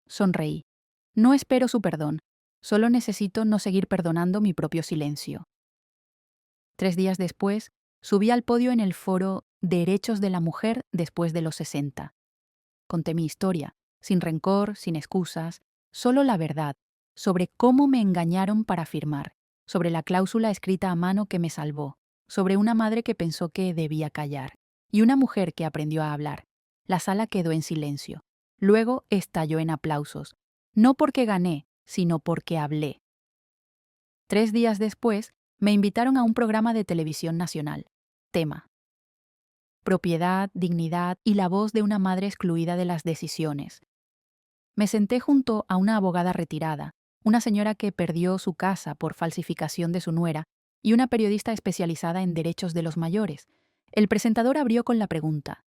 Speaker 1: Sonreí. No espero su perdón, solo necesito no seguir perdonando mi propio silencio. 3 días después, subí al podio en el foro Derechos de la Mujer después de los 60. Conté mi historia, sin rencor, sin excusas, solo la verdad, sobre cómo me engañaron para firmar, sobre la cláusula escrita a mano que me salvó, sobre una madre que pensó que debía callar, y una mujer que aprendió a hablar. La sala quedó en silencio. Luego estalló en aplausos, no porque gané, sino porque hablé. 3 días después, me invitaron a un programa de televisión nacional. Tema: propiedad, dignidad y la voz de una madre excluida de las decisiones. Me senté junto a una abogada retirada, una señora que perdió su casa por falsificación de su nuera y una periodista especializada en derechos de los mayores. El presentador abrió con la pregunta: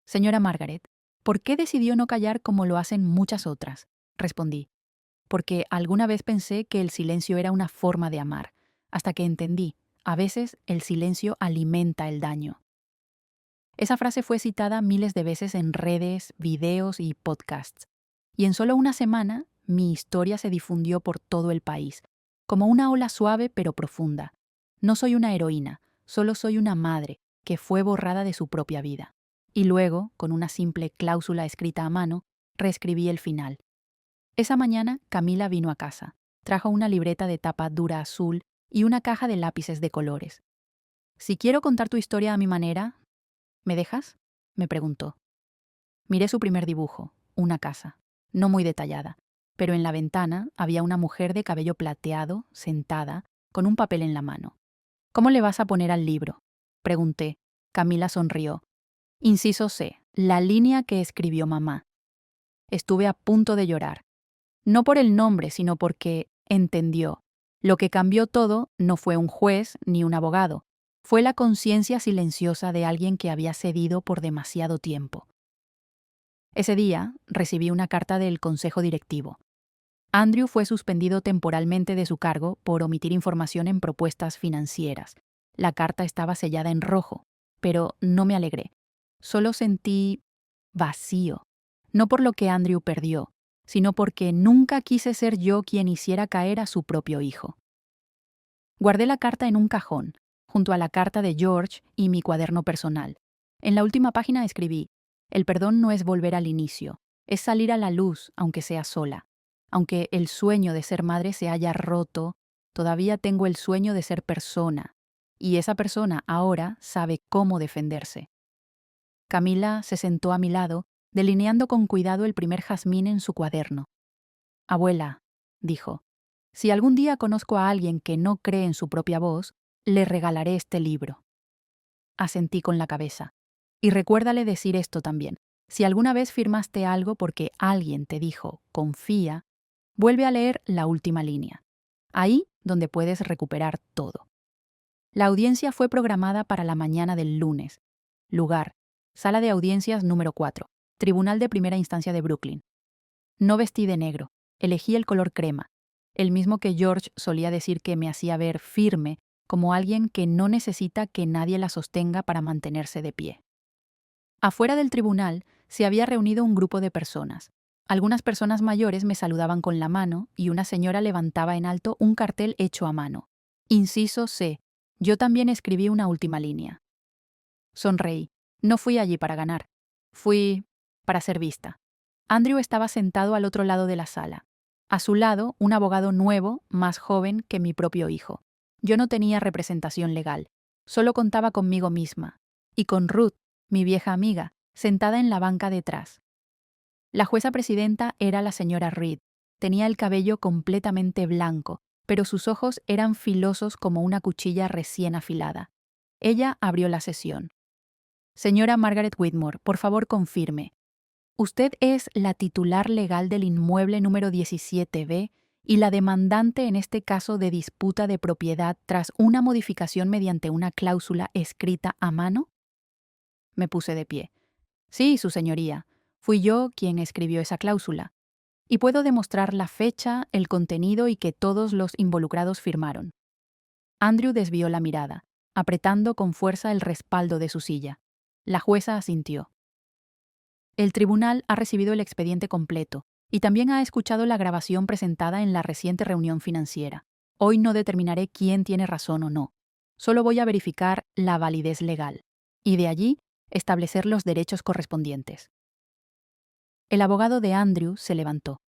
Speaker 1: Señora Margaret, ¿por qué decidió no callar como lo hacen muchas otras? Respondí: porque alguna vez pensé que el silencio era una forma de amar, hasta que entendí, a veces el silencio alimenta el daño. Esa frase fue citada miles de veces en redes, videos y podcasts, y en solo una semana mi historia se difundió por todo el país, como una ola suave pero profunda. No soy una heroína, solo soy una madre que fue borrada de su propia vida. Y luego, con una simple cláusula escrita a mano, reescribí el final. Esa mañana, Camila vino a casa. Trajo una libreta de tapa dura azul y una caja de lápices de colores. Si quiero contar tu historia a mi manera, ¿me dejas?, me preguntó. Miré su primer dibujo, una casa, no muy detallada, pero en la ventana había una mujer de cabello plateado, sentada, con un papel en la mano. ¿Cómo le vas a poner al libro?, pregunté. Camila sonrió. Inciso C, la línea que escribió mamá. Estuve a punto de llorar. No por el nombre, sino porque entendió. Lo que cambió todo no fue un juez ni un abogado. Fue la conciencia silenciosa de alguien que había cedido por demasiado tiempo. Ese día recibí una carta del consejo directivo. Andrew fue suspendido temporalmente de su cargo por omitir información en propuestas financieras. La carta estaba sellada en rojo, pero no me alegré. Solo sentí vacío, no por lo que Andrew perdió, sino porque nunca quise ser yo quien hiciera caer a su propio hijo. Guardé la carta en un cajón, junto a la carta de George y mi cuaderno personal. En la última página escribí: el perdón no es volver al inicio, es salir a la luz, aunque sea sola. Aunque el sueño de ser madre se haya roto, todavía tengo el sueño de ser persona, y esa persona ahora sabe cómo defenderse. Camila se sentó a mi lado, delineando con cuidado el primer jazmín en su cuaderno. Abuela, dijo, si algún día conozco a alguien que no cree en su propia voz, le regalaré este libro. Asentí con la cabeza. Y recuérdale decir esto también. Si alguna vez firmaste algo porque alguien te dijo, confía, vuelve a leer la última línea. Ahí donde puedes recuperar todo. La audiencia fue programada para la mañana del lunes. Lugar: Sala de Audiencias número 4, Tribunal de Primera Instancia de Brooklyn. No vestí de negro, elegí el color crema, el mismo que George solía decir que me hacía ver firme, como alguien que no necesita que nadie la sostenga para mantenerse de pie. Afuera del tribunal se había reunido un grupo de personas. Algunas personas mayores me saludaban con la mano y una señora levantaba en alto un cartel hecho a mano. Inciso C. Yo también escribí una última línea. Sonreí. No fui allí para ganar. Fui para ser vista. Andrew estaba sentado al otro lado de la sala. A su lado, un abogado nuevo, más joven que mi propio hijo. Yo no tenía representación legal. Solo contaba conmigo misma. Y con Ruth, mi vieja amiga, sentada en la banca detrás. La jueza presidenta era la señora Reed. Tenía el cabello completamente blanco, pero sus ojos eran filosos como una cuchilla recién afilada. Ella abrió la sesión. Señora Margaret Whitmore, por favor confirme. Usted es la titular legal del inmueble número 17B y la demandante en este caso de disputa de propiedad tras una modificación mediante una cláusula escrita a mano. Me puse de pie. Sí, su señoría. Fui yo quien escribió esa cláusula. Y puedo demostrar la fecha, el contenido y que todos los involucrados firmaron. Andrew desvió la mirada, apretando con fuerza el respaldo de su silla. La jueza asintió. El tribunal ha recibido el expediente completo y también ha escuchado la grabación presentada en la reciente reunión financiera. Hoy no determinaré quién tiene razón o no. Solo voy a verificar la validez legal y de allí establecer los derechos correspondientes. El abogado de Andrew se levantó.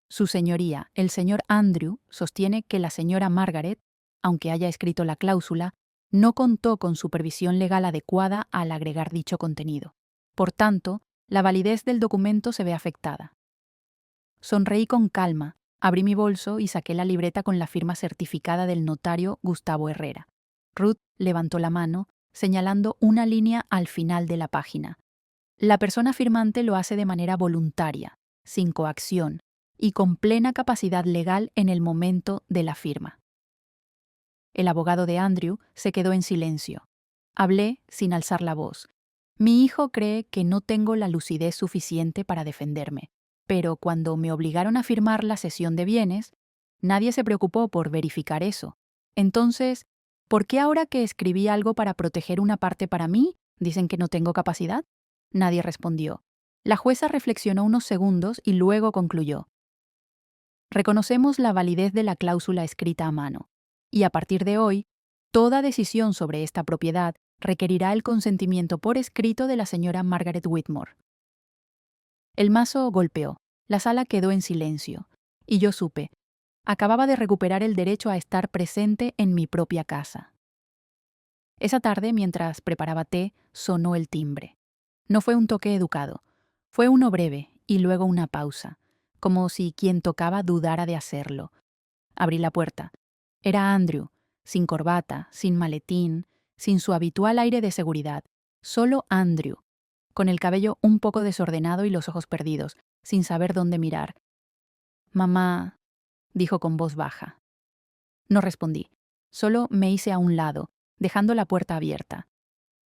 Speaker 1: Su señoría, el señor Andrew, sostiene que la señora Margaret, aunque haya escrito la cláusula, no contó con supervisión legal adecuada al agregar dicho contenido. Por tanto, la validez del documento se ve afectada. Sonreí con calma, abrí mi bolso y saqué la libreta con la firma certificada del notario Gustavo Herrera. Ruth levantó la mano, señalando una línea al final de la página. La persona firmante lo hace de manera voluntaria, sin coacción y con plena capacidad legal en el momento de la firma. El abogado de Andrew se quedó en silencio. Hablé sin alzar la voz. Mi hijo cree que no tengo la lucidez suficiente para defenderme, pero cuando me obligaron a firmar la cesión de bienes, nadie se preocupó por verificar eso. Entonces, ¿por qué ahora que escribí algo para proteger una parte para mí, dicen que no tengo capacidad? Nadie respondió. La jueza reflexionó unos segundos y luego concluyó. Reconocemos la validez de la cláusula escrita a mano, y a partir de hoy, toda decisión sobre esta propiedad requerirá el consentimiento por escrito de la señora Margaret Whitmore. El mazo golpeó, la sala quedó en silencio, y yo supe, acababa de recuperar el derecho a estar presente en mi propia casa. Esa tarde, mientras preparaba té, sonó el timbre. No fue un toque educado, fue uno breve y luego una pausa, como si quien tocaba dudara de hacerlo. Abrí la puerta. Era Andrew, sin corbata, sin maletín, sin su habitual aire de seguridad. Solo Andrew, con el cabello un poco desordenado y los ojos perdidos, sin saber dónde mirar. «Mamá», dijo con voz baja. No respondí. Solo me hice a un lado, dejando la puerta abierta.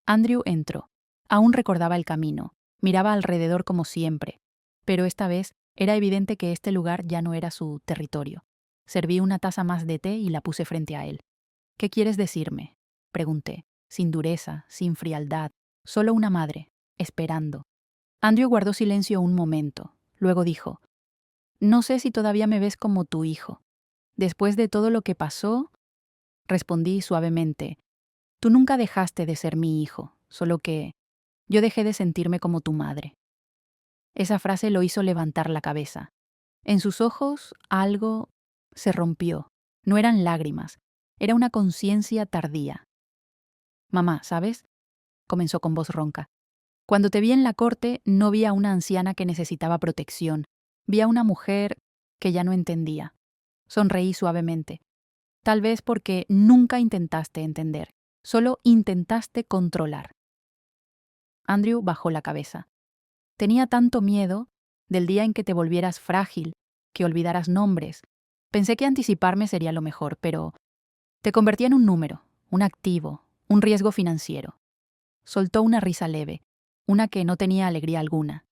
Speaker 1: Andrew entró. Aún recordaba el camino. Miraba alrededor como siempre, pero esta vez Era evidente que este lugar ya no era su territorio. Serví una taza más de té y la puse frente a él. ¿Qué quieres decirme? Pregunté, sin dureza, sin frialdad, solo una madre, esperando. Andrew guardó silencio un momento. Luego dijo, no sé si todavía me ves como tu hijo. Después de todo lo que pasó, respondí suavemente, tú nunca dejaste de ser mi hijo, solo que yo dejé de sentirme como tu madre. Esa frase lo hizo levantar la cabeza. En sus ojos algo se rompió. No eran lágrimas, era una conciencia tardía. Mamá, ¿sabes? Comenzó con voz ronca. Cuando te vi en la corte, no vi a una anciana que necesitaba protección. Vi a una mujer que ya no entendía. Sonreí suavemente. Tal vez porque nunca intentaste entender, solo intentaste controlar. Andrew bajó la cabeza. Tenía tanto miedo del día en que te volvieras frágil, que olvidaras nombres. Pensé que anticiparme sería lo mejor, pero te convertí en un número, un activo, un riesgo financiero. Soltó una risa leve, una que no tenía alegría alguna.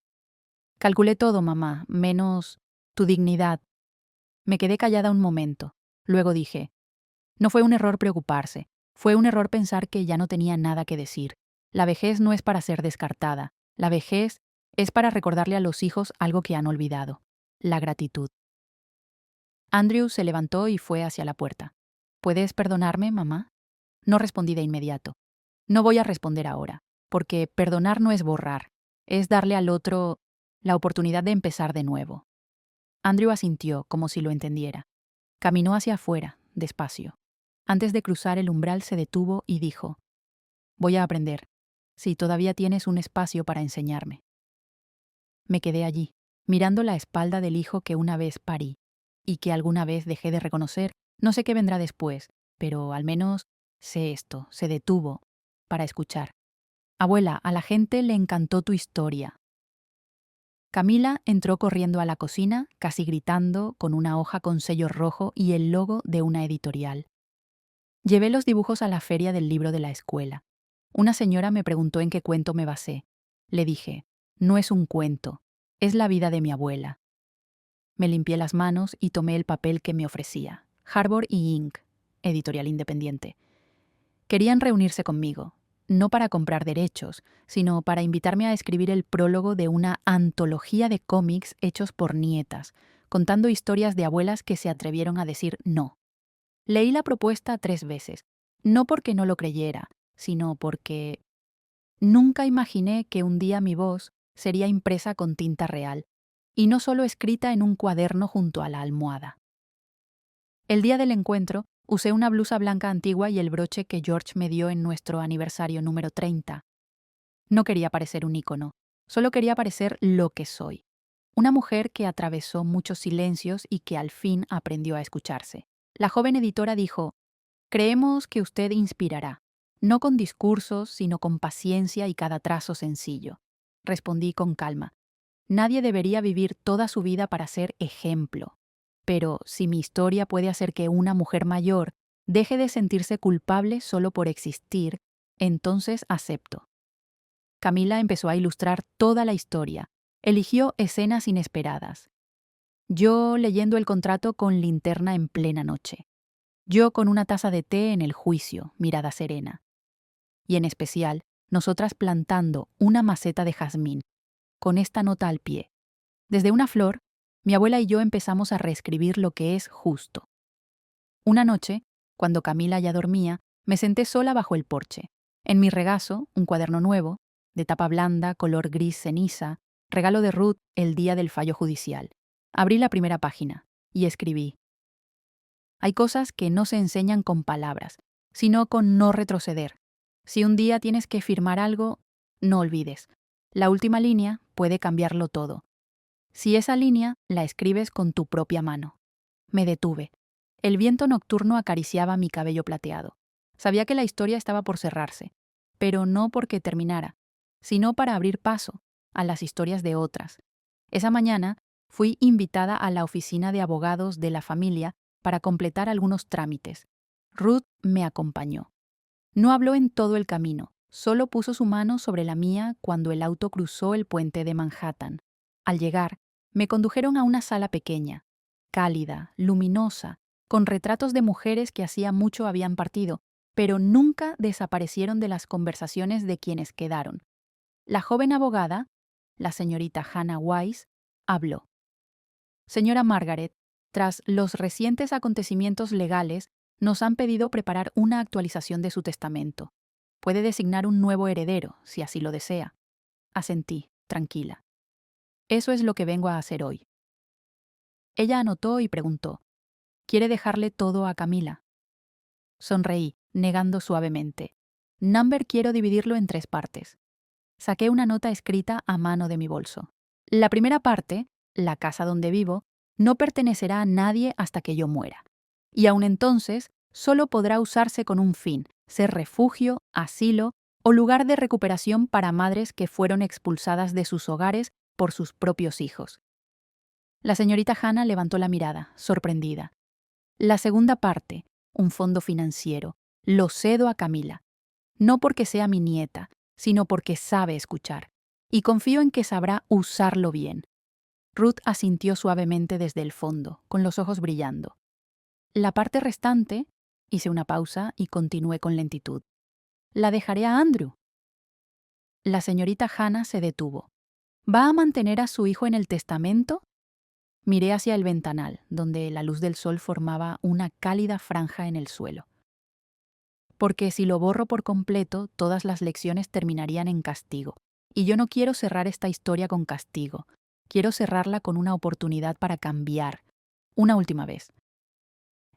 Speaker 1: Calculé todo, mamá, menos tu dignidad. Me quedé callada un momento. Luego dije, no fue un error preocuparse, fue un error pensar que ya no tenía nada que decir. La vejez no es para ser descartada, la vejez es para recordarle a los hijos algo que han olvidado, la gratitud. Andrew se levantó y fue hacia la puerta. ¿Puedes perdonarme, mamá? No respondí de inmediato. No voy a responder ahora, porque perdonar no es borrar, es darle al otro la oportunidad de empezar de nuevo. Andrew asintió, como si lo entendiera. Caminó hacia afuera, despacio. Antes de cruzar el umbral se detuvo y dijo, voy a aprender, si todavía tienes un espacio para enseñarme. Me quedé allí, mirando la espalda del hijo que una vez parí, y que alguna vez dejé de reconocer. No sé qué vendrá después, pero al menos sé esto, se detuvo para escuchar. Abuela, a la gente le encantó tu historia. Camila entró corriendo a la cocina, casi gritando, con una hoja con sello rojo y el logo de una editorial. Llevé los dibujos a la feria del libro de la escuela. Una señora me preguntó en qué cuento me basé. Le dije, no es un cuento, es la vida de mi abuela. Me limpié las manos y tomé el papel que me ofrecía. Harbor y Inc., editorial independiente. Querían reunirse conmigo, no para comprar derechos, sino para invitarme a escribir el prólogo de una antología de cómics hechos por nietas, contando historias de abuelas que se atrevieron a decir no. Leí la propuesta 3 veces, no porque no lo creyera, sino porque nunca imaginé que un día mi voz sería impresa con tinta real, y no solo escrita en un cuaderno junto a la almohada. El día del encuentro, usé una blusa blanca antigua y el broche que George me dio en nuestro aniversario número 30. No quería parecer un ícono, solo quería parecer lo que soy. Una mujer que atravesó muchos silencios y que al fin aprendió a escucharse. La joven editora dijo, creemos que usted inspirará, no con discursos, sino con paciencia y cada trazo sencillo. Respondí con calma. Nadie debería vivir toda su vida para ser ejemplo. Pero si mi historia puede hacer que una mujer mayor deje de sentirse culpable solo por existir, entonces acepto. Camila empezó a ilustrar toda la historia. Eligió escenas inesperadas. Yo leyendo el contrato con linterna en plena noche. Yo con una taza de té en el juicio, mirada serena. Y en especial, nosotras plantando una maceta de jazmín, con esta nota al pie. Desde una flor, mi abuela y yo empezamos a reescribir lo que es justo. Una noche, cuando Camila ya dormía, me senté sola bajo el porche. En mi regazo, un cuaderno nuevo, de tapa blanda, color gris ceniza, regalo de Ruth el día del fallo judicial. Abrí la primera página y escribí. Hay cosas que no se enseñan con palabras, sino con no retroceder. Si un día tienes que firmar algo, no olvides. La última línea puede cambiarlo todo. Si esa línea la escribes con tu propia mano. Me detuve. El viento nocturno acariciaba mi cabello plateado. Sabía que la historia estaba por cerrarse, pero no porque terminara, sino para abrir paso a las historias de otras. Esa mañana fui invitada a la oficina de abogados de la familia para completar algunos trámites. Ruth me acompañó. No habló en todo el camino, solo puso su mano sobre la mía cuando el auto cruzó el puente de Manhattan. Al llegar, Me condujeron a una sala pequeña, cálida, luminosa, con retratos de mujeres que hacía mucho habían partido, pero nunca desaparecieron de las conversaciones de quienes quedaron. La joven abogada, la señorita Hannah Wise, habló. Señora Margaret, tras los recientes acontecimientos legales, nos han pedido preparar una actualización de su testamento. Puede designar un nuevo heredero, si así lo desea. Asentí, tranquila. Eso es lo que vengo a hacer hoy. Ella anotó y preguntó, ¿quiere dejarle todo a Camila? Sonreí, negando suavemente. Number quiero dividirlo en 3 partes. Saqué una nota escrita a mano de mi bolso. La primera parte, la casa donde vivo, no pertenecerá a nadie hasta que yo muera. Y aun entonces, solo podrá usarse con un fin, ser refugio, asilo o lugar de recuperación para madres que fueron expulsadas de sus hogares por sus propios hijos. La señorita Hannah levantó la mirada, sorprendida. La segunda parte, un fondo financiero, lo cedo a Camila. No porque sea mi nieta, sino porque sabe escuchar. Y confío en que sabrá usarlo bien. Ruth asintió suavemente desde el fondo, con los ojos brillando. La parte restante, hice una pausa y continué con lentitud. La dejaré a Andrew. La señorita Hannah se detuvo. ¿Va a mantener a su hijo en el testamento? Miré hacia el ventanal, donde la luz del sol formaba una cálida franja en el suelo. Porque si lo borro por completo, todas las lecciones terminarían en castigo. Y yo no quiero cerrar esta historia con castigo. Quiero cerrarla con una oportunidad para cambiar. Una última vez.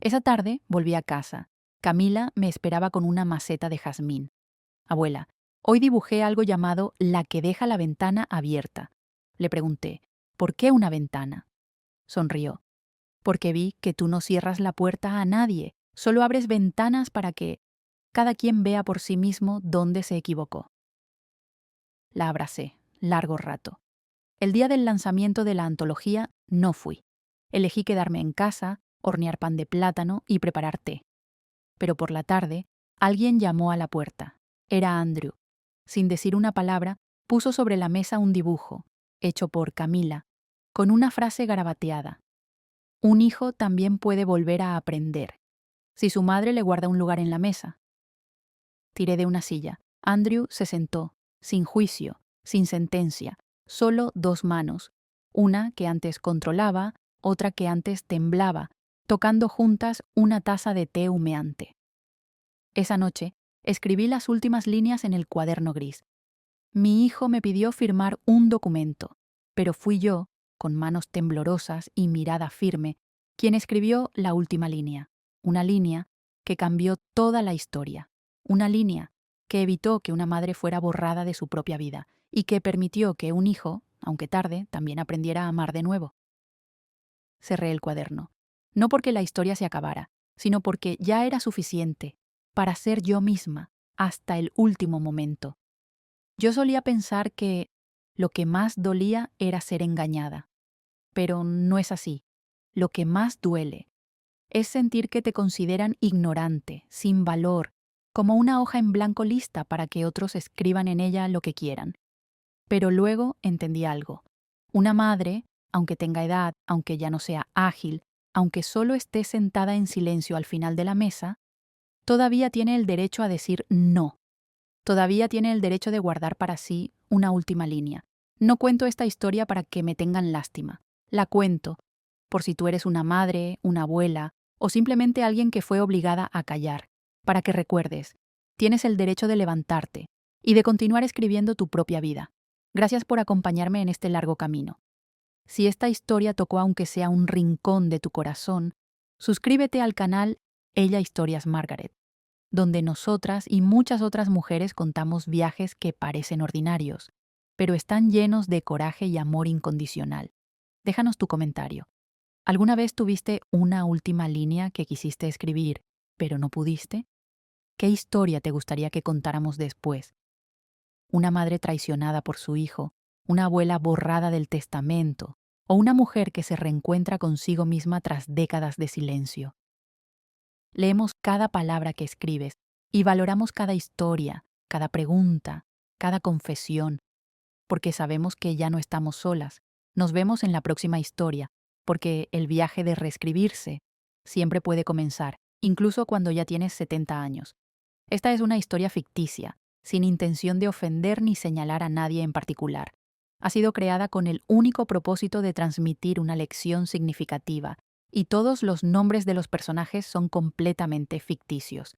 Speaker 1: Esa tarde volví a casa. Camila me esperaba con una maceta de jazmín. Abuela, hoy dibujé algo llamado la que deja la ventana abierta. Le pregunté, ¿por qué una ventana? Sonrió. Porque vi que tú no cierras la puerta a nadie, solo abres ventanas para que cada quien vea por sí mismo dónde se equivocó. La abracé, largo rato. El día del lanzamiento de la antología no fui. Elegí quedarme en casa, hornear pan de plátano y preparar té. Pero por la tarde, alguien llamó a la puerta. Era Andrew. Sin decir una palabra, puso sobre la mesa un dibujo, hecho por Camila, con una frase garabateada. Un hijo también puede volver a aprender, si su madre le guarda un lugar en la mesa. Tiré de una silla. Andrew se sentó, sin juicio, sin sentencia, solo 2 manos, una que antes controlaba, otra que antes temblaba, tocando juntas una taza de té humeante. Esa noche, escribí las últimas líneas en el cuaderno gris. Mi hijo me pidió firmar un documento, pero fui yo, con manos temblorosas y mirada firme, quien escribió la última línea, una línea que cambió toda la historia, una línea que evitó que una madre fuera borrada de su propia vida y que permitió que un hijo, aunque tarde, también aprendiera a amar de nuevo. Cerré el cuaderno, no porque la historia se acabara, sino porque ya era suficiente para ser yo misma hasta el último momento. Yo solía pensar que lo que más dolía era ser engañada, pero no es así. Lo que más duele es sentir que te consideran ignorante, sin valor, como una hoja en blanco lista para que otros escriban en ella lo que quieran. Pero luego entendí algo. Una madre, aunque tenga edad, aunque ya no sea ágil, aunque solo esté sentada en silencio al final de la mesa, todavía tiene el derecho a decir no. Todavía tiene el derecho de guardar para sí una última línea. No cuento esta historia para que me tengan lástima. La cuento por si tú eres una madre, una abuela o simplemente alguien que fue obligada a callar, para que recuerdes, tienes el derecho de levantarte y de continuar escribiendo tu propia vida. Gracias por acompañarme en este largo camino. Si esta historia tocó aunque sea un rincón de tu corazón, suscríbete al canal Ella Historias Margaret, donde nosotras y muchas otras mujeres contamos viajes que parecen ordinarios, pero están llenos de coraje y amor incondicional. Déjanos tu comentario. ¿Alguna vez tuviste una última línea que quisiste escribir, pero no pudiste? ¿Qué historia te gustaría que contáramos después? ¿Una madre traicionada por su hijo, una abuela borrada del testamento, o una mujer que se reencuentra consigo misma tras décadas de silencio? Leemos cada palabra que escribes y valoramos cada historia, cada pregunta, cada confesión, porque sabemos que ya no estamos solas, Nos vemos en la próxima historia, porque el viaje de reescribirse siempre puede comenzar, incluso cuando ya tienes 70 años. Esta es una historia ficticia, sin intención de ofender ni señalar a nadie en particular. Ha sido creada con el único propósito de transmitir una lección significativa, y todos los nombres de los personajes son completamente ficticios.